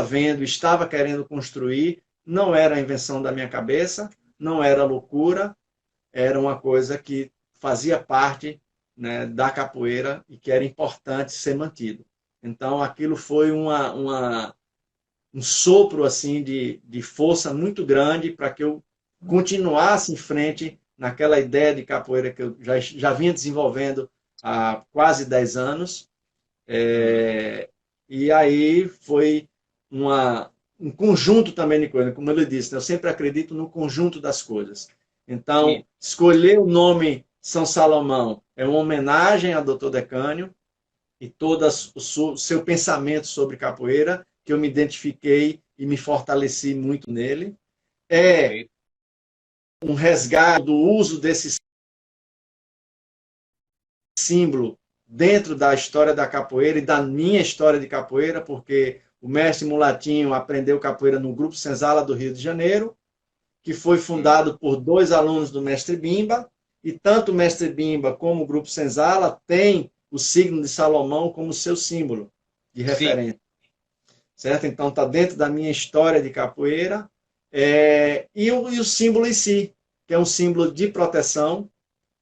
vendo, estava querendo construir, não era a invenção da minha cabeça, não era loucura, era uma coisa que fazia parte, né, da capoeira e que era importante ser mantido. Então, aquilo foi um sopro assim de força muito grande para que eu continuasse em frente naquela ideia de capoeira que eu já vinha desenvolvendo há quase 10 anos. E aí foi um conjunto também de coisas, como ele disse, eu sempre acredito no conjunto das coisas. Então, escolher o nome São Salomão é uma homenagem ao Dr. Decânio e todo o seu pensamento sobre capoeira, que eu me identifiquei e me fortaleci muito nele. É um resgate do uso desse símbolo dentro da história da capoeira e da minha história de capoeira, porque o mestre Mulatinho aprendeu capoeira no Grupo Senzala do Rio de Janeiro, que foi fundado por 2 alunos do mestre Bimba, e tanto o mestre Bimba como o Grupo Senzala têm o signo de Salomão como seu símbolo de referência. Certo? Então está dentro da minha história de capoeira, e o símbolo em si, que é um símbolo de proteção,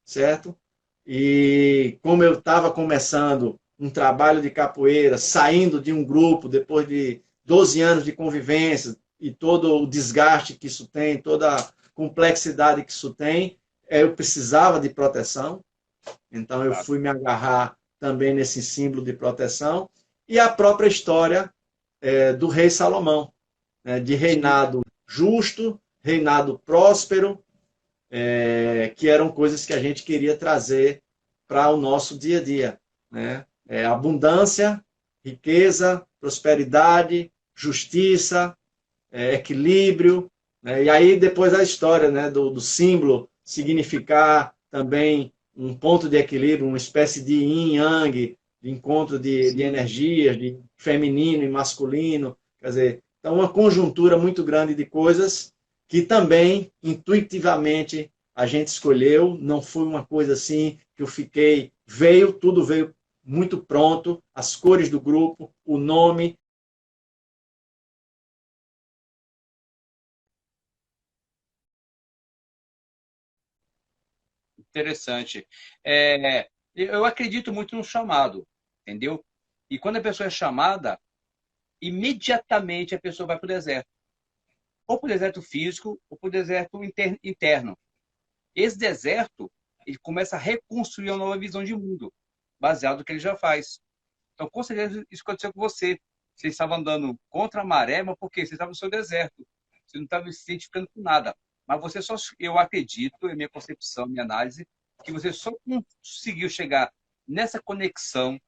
certo? E como eu estava começando um trabalho de capoeira, saindo de um grupo, depois de 12 anos de convivência, e todo o desgaste que isso tem, toda a complexidade que isso tem, eu precisava de proteção. Então eu fui me agarrar também nesse símbolo de proteção. E a própria história do rei Salomão, né, de reinado justo, reinado próspero, que eram coisas que a gente queria trazer para o nosso dia a dia, né? Abundância, riqueza, prosperidade, justiça, equilíbrio, né? E aí depois a história, né, do símbolo significar também um ponto de equilíbrio, uma espécie de yin yang, de encontro de energias, de feminino e masculino, quer dizer, então uma conjuntura muito grande de coisas que também intuitivamente a gente escolheu, não foi uma coisa assim que eu fiquei, tudo veio muito pronto, as cores do grupo, o nome. Interessante. Eu acredito muito no chamado, entendeu? E quando a pessoa é chamada, imediatamente a pessoa vai para o deserto. Ou para o deserto físico, ou para o deserto interno. Esse deserto, ele começa a reconstruir uma nova visão de mundo. baseado no que ele já faz. Então, com certeza, isso aconteceu com você. Você estava andando contra a maré, mas por quê? Você estava no seu deserto. Você não estava se identificando com nada. Mas você só, eu acredito, é minha concepção, minha análise, que você só conseguiu chegar nessa conexão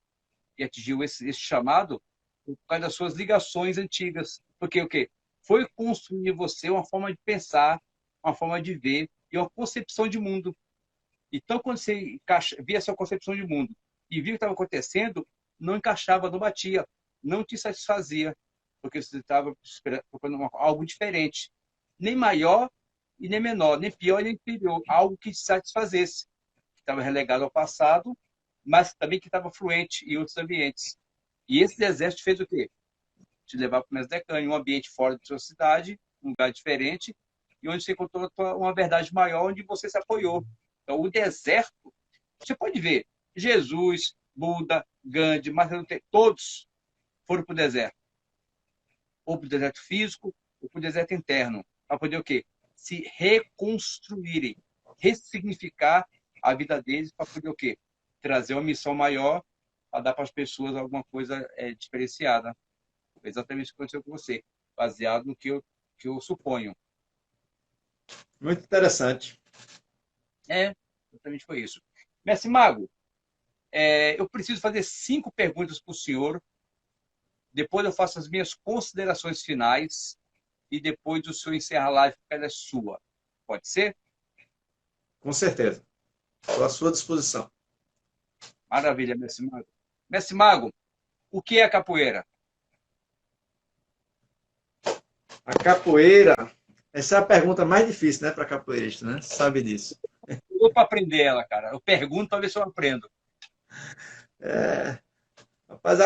e atingiu esse chamado por causa das suas ligações antigas. Porque o quê? Foi construir em você uma forma de pensar, uma forma de ver e uma concepção de mundo. Então, quando você via essa concepção de mundo e via o que estava acontecendo, não encaixava, não batia, não te satisfazia, porque você estava procurando algo diferente. Nem maior e nem menor, nem pior e nem inferior. Algo que te satisfazesse, que estava relegado ao passado, mas também que estava fluente em outros ambientes. E esse deserto fez o quê? Te levar para o Mesdecânio, um ambiente fora da sua cidade, um lugar diferente, e onde você encontrou uma verdade maior, onde você se apoiou. Então, o deserto, você pode ver, Jesus, Buda, Gandhi, Martin Luther, todos foram para o deserto. Ou para o deserto físico, ou para o deserto interno. Para poder o quê? Se reconstruírem, ressignificar a vida deles, para poder o quê? Trazer uma missão maior, para dar para as pessoas alguma coisa diferenciada. Exatamente o que aconteceu com você, baseado no que eu suponho. Muito interessante. Exatamente foi isso. Mestre Mago, eu preciso fazer 5 perguntas para o senhor. Depois eu faço as minhas considerações finais e depois o senhor encerra a live, porque ela é sua. Pode ser? Com certeza. Estou à sua disposição. Maravilha, Mestre Mago. Mestre Mago, o que é a capoeira? A capoeira, essa é a pergunta mais difícil, né, para capoeirista, né? Você sabe disso. Eu vou para aprender ela, cara. Eu pergunto para ver se eu aprendo. Rapaz,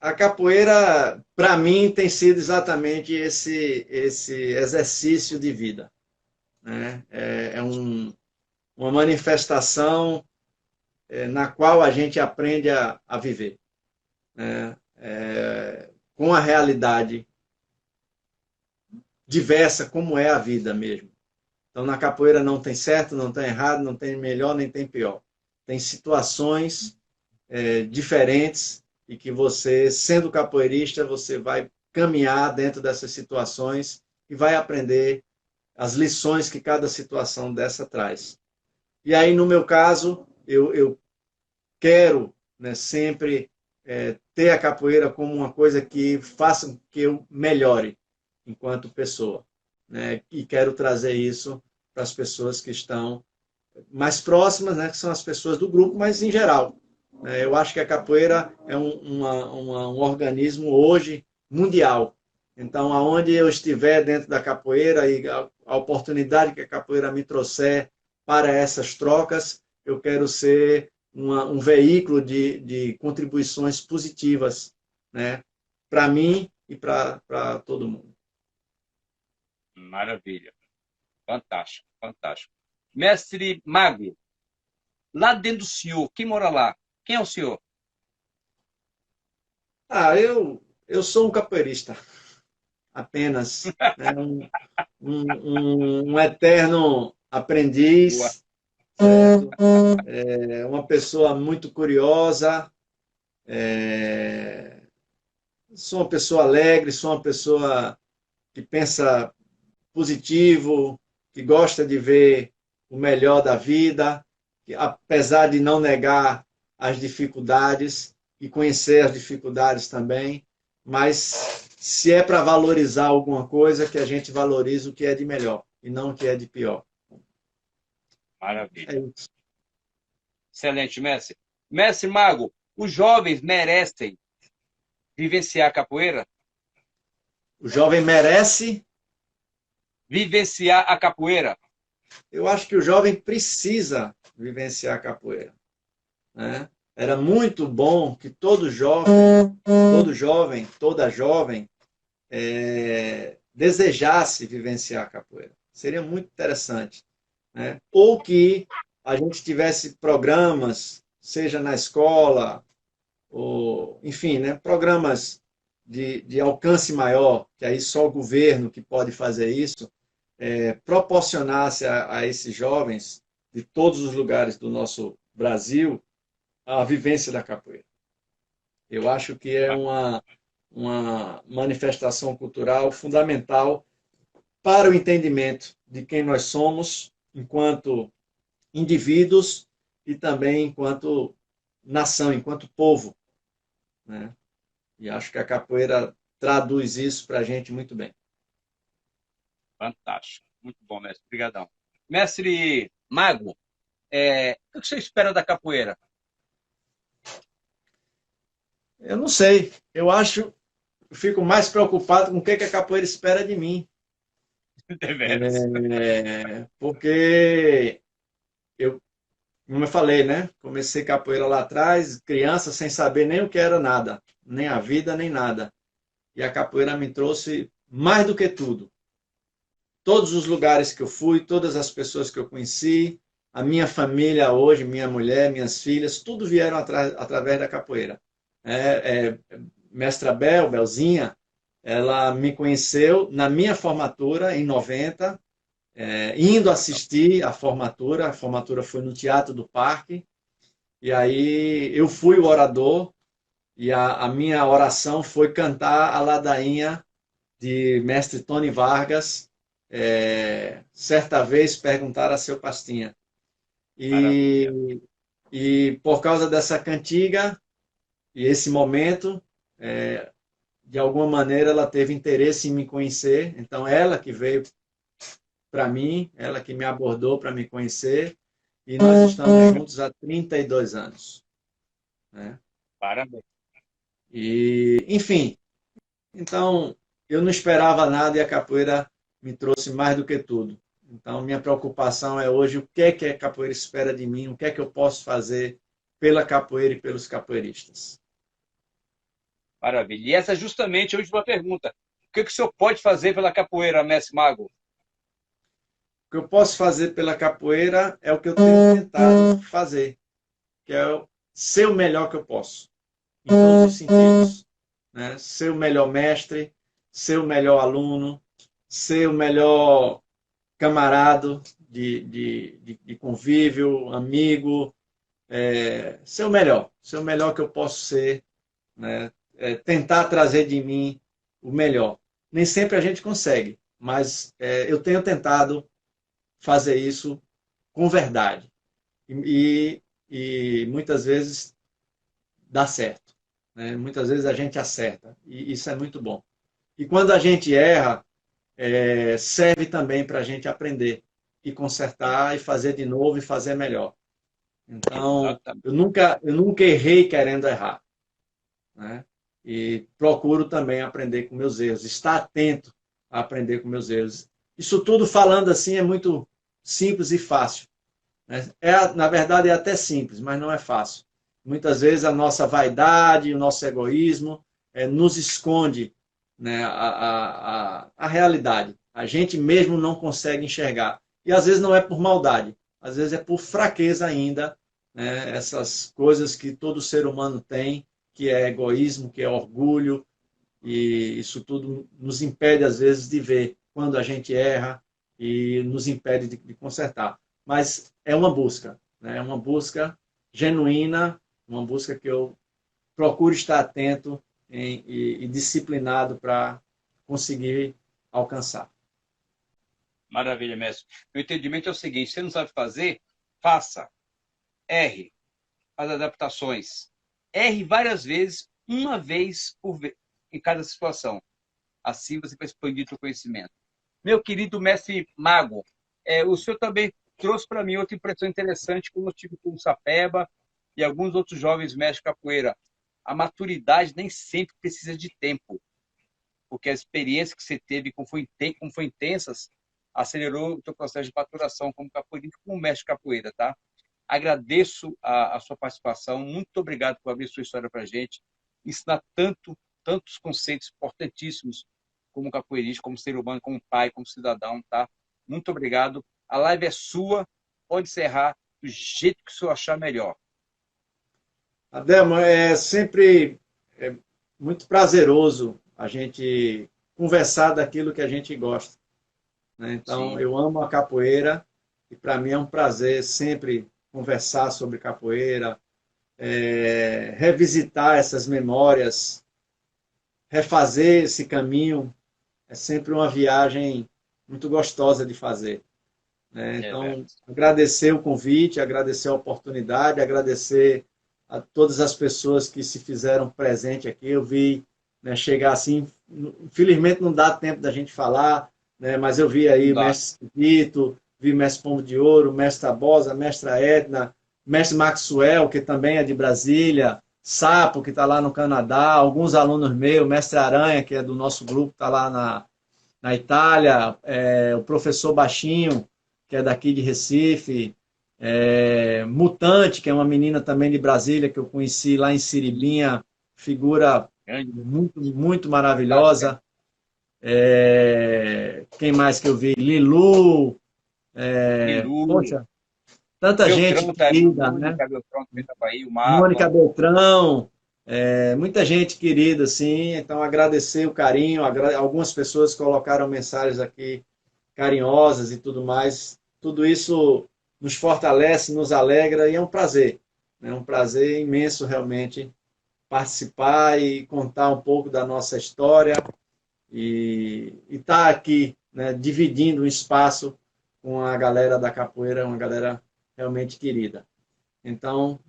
a capoeira, para mim, tem sido exatamente esse exercício de vida, né? Uma manifestação na qual a gente aprende a viver, né? Com a realidade diversa como é a vida mesmo. Então, na capoeira não tem certo, não tem errado, não tem melhor, nem tem pior. Tem situações diferentes e que você, sendo capoeirista, você vai caminhar dentro dessas situações e vai aprender as lições que cada situação dessa traz. E aí, no meu caso, eu quero, né, sempre ter a capoeira como uma coisa que faça com que eu melhore enquanto pessoa, né? E quero trazer isso para as pessoas que estão mais próximas, né? Que são as pessoas do grupo, mas em geral. Eu acho que a capoeira é um organismo hoje mundial. Então, aonde eu estiver dentro da capoeira e a oportunidade que a capoeira me trouxer para essas trocas, eu quero ser um veículo de contribuições positivas, né? Para mim e para todo mundo. Maravilha. Fantástico, fantástico. Mestre Mago, lá dentro do senhor, quem mora lá? Quem é o senhor? Eu sou um capoeirista, apenas, né? Um eterno Boa. aprendiz, certo? Uma pessoa muito curiosa, sou uma pessoa alegre, sou uma pessoa que pensa positivo, que gosta de ver o melhor da vida, que, apesar de não negar as dificuldades e conhecer as dificuldades também, mas se é para valorizar alguma coisa, que a gente valorize o que é de melhor e não o que é de pior. Maravilha. É isso. Excelente, mestre. Mestre Mago, os jovens merecem vivenciar a capoeira? O jovem merece. Vivenciar a capoeira? Eu acho que o jovem precisa vivenciar a capoeira, né? Era muito bom que todo jovem, toda jovem desejasse vivenciar a capoeira. Seria muito interessante, né? Ou que a gente tivesse programas, seja na escola, ou, enfim, né? Programas de alcance maior, que aí só o governo que pode fazer isso, proporcionasse a esses jovens de todos os lugares do nosso Brasil a vivência da capoeira. Eu acho que é uma manifestação cultural fundamental para o entendimento de quem nós somos enquanto indivíduos e também enquanto nação, enquanto povo, né? E acho que a capoeira traduz isso para a gente muito bem. Fantástico. Muito bom, mestre. Obrigadão. Mestre Mago, o que você espera da capoeira? Eu não sei. Eu fico mais preocupado com o que a capoeira espera de mim. Deveras. Porque eu, como eu falei, né? Comecei capoeira lá atrás, criança, sem saber nem o que era nada, nem a vida, nem nada. E a capoeira me trouxe mais do que tudo. Todos os lugares que eu fui, todas as pessoas que eu conheci, a minha família hoje, minha mulher, minhas filhas, tudo vieram através da capoeira. Mestra Belzinha, ela me conheceu na minha formatura, em 90, indo assistir a formatura foi no Teatro do Parque, e aí eu fui o orador, e a minha oração foi cantar a ladainha de mestre Tony Vargas, certa vez perguntar a seu Pastinha. Maravilha. E por causa dessa cantiga e esse momento, de alguma maneira ela teve interesse em me conhecer, então ela que veio para mim, ela que me abordou para me conhecer, e nós estamos juntos há 32 anos. Né? Parabéns. E, enfim, então eu não esperava nada e a capoeira me trouxe mais do que tudo. Então, minha preocupação é hoje o que a capoeira espera de mim, o que é que eu posso fazer pela capoeira e pelos capoeiristas. Maravilha. E essa é justamente a última pergunta. O que o senhor pode fazer pela capoeira, mestre Mago? O que eu posso fazer pela capoeira é o que eu tenho tentado fazer, que é ser o melhor que eu posso, em todos os sentidos. Né? Ser o melhor mestre, ser o melhor aluno, ser o melhor camarada de convívio, amigo, ser o melhor que eu posso ser, né? Tentar trazer de mim o melhor. Nem sempre a gente consegue, mas eu tenho tentado fazer isso com verdade. E muitas vezes dá certo. Né? Muitas vezes a gente acerta, e isso é muito bom. E quando a gente erra, serve também para a gente aprender e consertar e fazer de novo e fazer melhor. Então, Exatamente. eu nunca errei querendo errar. Né? E procuro também aprender com meus erros, estar atento a aprender com meus erros. Isso tudo falando assim é muito simples e fácil. Né? Na verdade, é até simples, mas não é fácil. Muitas vezes a nossa vaidade, o nosso egoísmo nos esconde, né, a realidade. A gente mesmo não consegue enxergar. E às vezes não é por maldade, às vezes é por fraqueza ainda, né, essas coisas que todo ser humano tem, que é egoísmo, que é orgulho, e isso tudo nos impede, às vezes, de ver quando a gente erra e nos impede de consertar. Mas é uma busca, né? É uma busca genuína, uma busca que eu procuro estar atento e disciplinado para conseguir alcançar. Maravilha, mestre. Meu entendimento é o seguinte: você não sabe fazer, faça. Erre. Faz adaptações. Erre várias vezes, uma vez em cada situação. Assim você vai expandir o conhecimento. Meu querido mestre Mago, o senhor também trouxe para mim outra impressão interessante, como eu tive com o Sapeba e alguns outros jovens mestres de capoeira. A maturidade nem sempre precisa de tempo, porque a experiência que você teve, como foi intensas, acelerou o seu processo de maturação como capoeirista, como mestre de capoeira, tá? Agradeço a sua participação, muito obrigado por abrir sua história para a gente, ensinar tantos conceitos importantíssimos como capoeirista, como ser humano, como pai, como cidadão, tá? Muito obrigado. A live é sua, pode encerrar do jeito que o senhor achar melhor. Adelmo, é sempre muito prazeroso a gente conversar daquilo que a gente gosta. Né? Então, Sim, eu amo a capoeira e para mim é um prazer sempre conversar sobre capoeira, revisitar essas memórias, refazer esse caminho, é sempre uma viagem muito gostosa de fazer, né? Então, agradecer o convite, agradecer a oportunidade, agradecer a todas as pessoas que se fizeram presente aqui. Eu vi, né, chegar assim, infelizmente não dá tempo da gente falar, né, mas eu vi aí o mestre Vito, vi o mestre Pombo de Ouro, mestre Tabosa, mestra Edna, mestre Maxwell, que também é de Brasília, Sapo, que está lá no Canadá, alguns alunos meus, mestre Aranha, que é do nosso grupo, está lá na Itália, o professor Baixinho, que é daqui de Recife, Mutante, que é uma menina também de Brasília, que eu conheci lá em Siribinha, figura muito, muito maravilhosa. Quem mais que eu vi? Lilu, poxa, tanta gente querida, né? Mônica Beltrão, muita gente querida, assim, então agradecer o carinho, algumas pessoas colocaram mensagens aqui carinhosas e tudo mais, tudo isso nos fortalece, nos alegra e é um prazer, né? Um prazer imenso realmente participar e contar um pouco da nossa história e estar aqui, né, dividindo um espaço com a galera da capoeira, uma galera realmente querida. Então,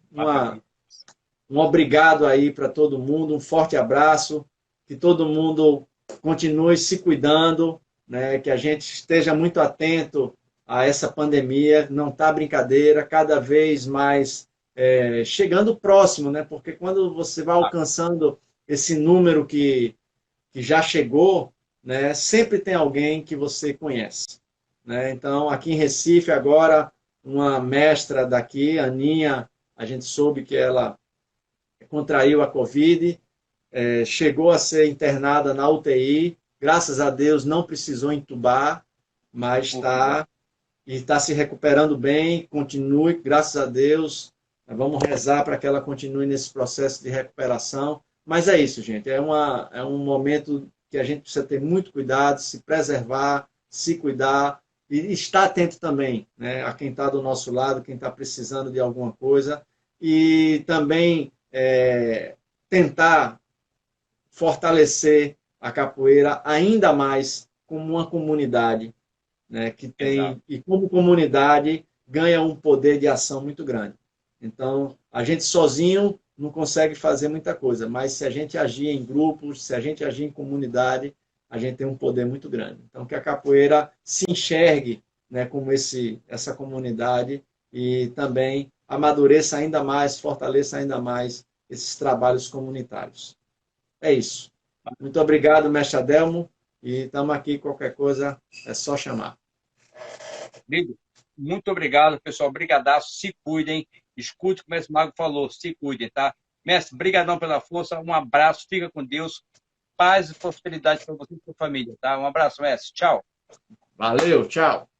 um obrigado aí para todo mundo, um forte abraço, que todo mundo continue se cuidando, né, que a gente esteja muito atento a essa pandemia, não está brincadeira, cada vez mais chegando próximo, né, porque quando você vai alcançando esse número que já chegou, né, sempre tem alguém que você conhece, né? Então, aqui em Recife, agora, uma mestra daqui, a Aninha, a gente soube que ela contraiu a Covid, chegou a ser internada na UTI, graças a Deus não precisou entubar, mas está se recuperando bem, continue, graças a Deus, vamos rezar para que ela continue nesse processo de recuperação. Mas é isso, gente, é um momento que a gente precisa ter muito cuidado, se preservar, se cuidar e estar atento também, né, a quem está do nosso lado, quem está precisando de alguma coisa, e também tentar fortalecer a capoeira ainda mais como uma comunidade, né, que tem, exato, e como comunidade ganha um poder de ação muito grande. Então, a gente sozinho não consegue fazer muita coisa, mas se a gente agir em grupos, se a gente agir em comunidade, a gente tem um poder muito grande. Então, que a capoeira se enxergue, né, como essa comunidade e também amadureça ainda mais, fortaleça ainda mais esses trabalhos comunitários. É isso. Muito obrigado, mestre Adelmo, e estamos aqui, qualquer coisa é só chamar. Amigo, muito obrigado, pessoal. Brigadaço, se cuidem. Escute o que o mestre Mago falou, se cuidem, tá? Mestre, brigadão pela força, um abraço, fica com Deus. Paz e prosperidade para você e sua família, tá? Um abraço, mestre. Tchau. Valeu, tchau.